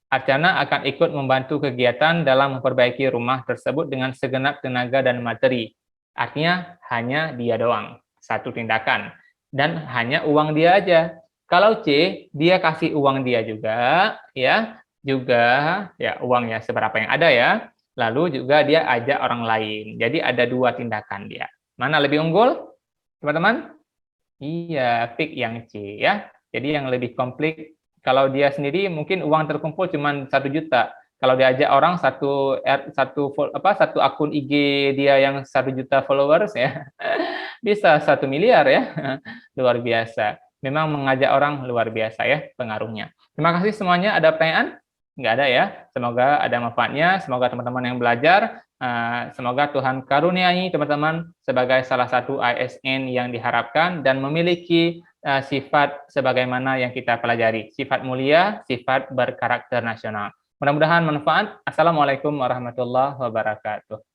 A: Archana akan ikut membantu kegiatan dalam memperbaiki rumah tersebut dengan segenap tenaga dan materi. Artinya hanya dia doang, satu tindakan. Dan hanya uang dia aja. Kalau C, dia kasih uang dia juga, ya, uangnya seberapa yang ada ya. Lalu juga dia ajak orang lain. Jadi ada dua tindakan dia. Mana lebih unggul, teman-teman? Iya, pick yang C ya. Jadi yang lebih komplit. Kalau dia sendiri mungkin uang terkumpul cuma 1 juta. Kalau diajak orang satu akun IG dia yang 1 juta followers ya, bisa 1 miliar ya. Luar biasa. Memang mengajak orang luar biasa ya pengaruhnya. Terima kasih semuanya. Ada pertanyaan? Nggak ada ya. Semoga ada manfaatnya. Semoga teman-teman yang belajar, semoga Tuhan karuniai teman-teman sebagai salah satu ASN yang diharapkan dan memiliki sifat sebagaimana yang kita pelajari. Sifat mulia, sifat berkarakter nasional. Mudah-mudahan manfaat. Assalamualaikum warahmatullahi wabarakatuh.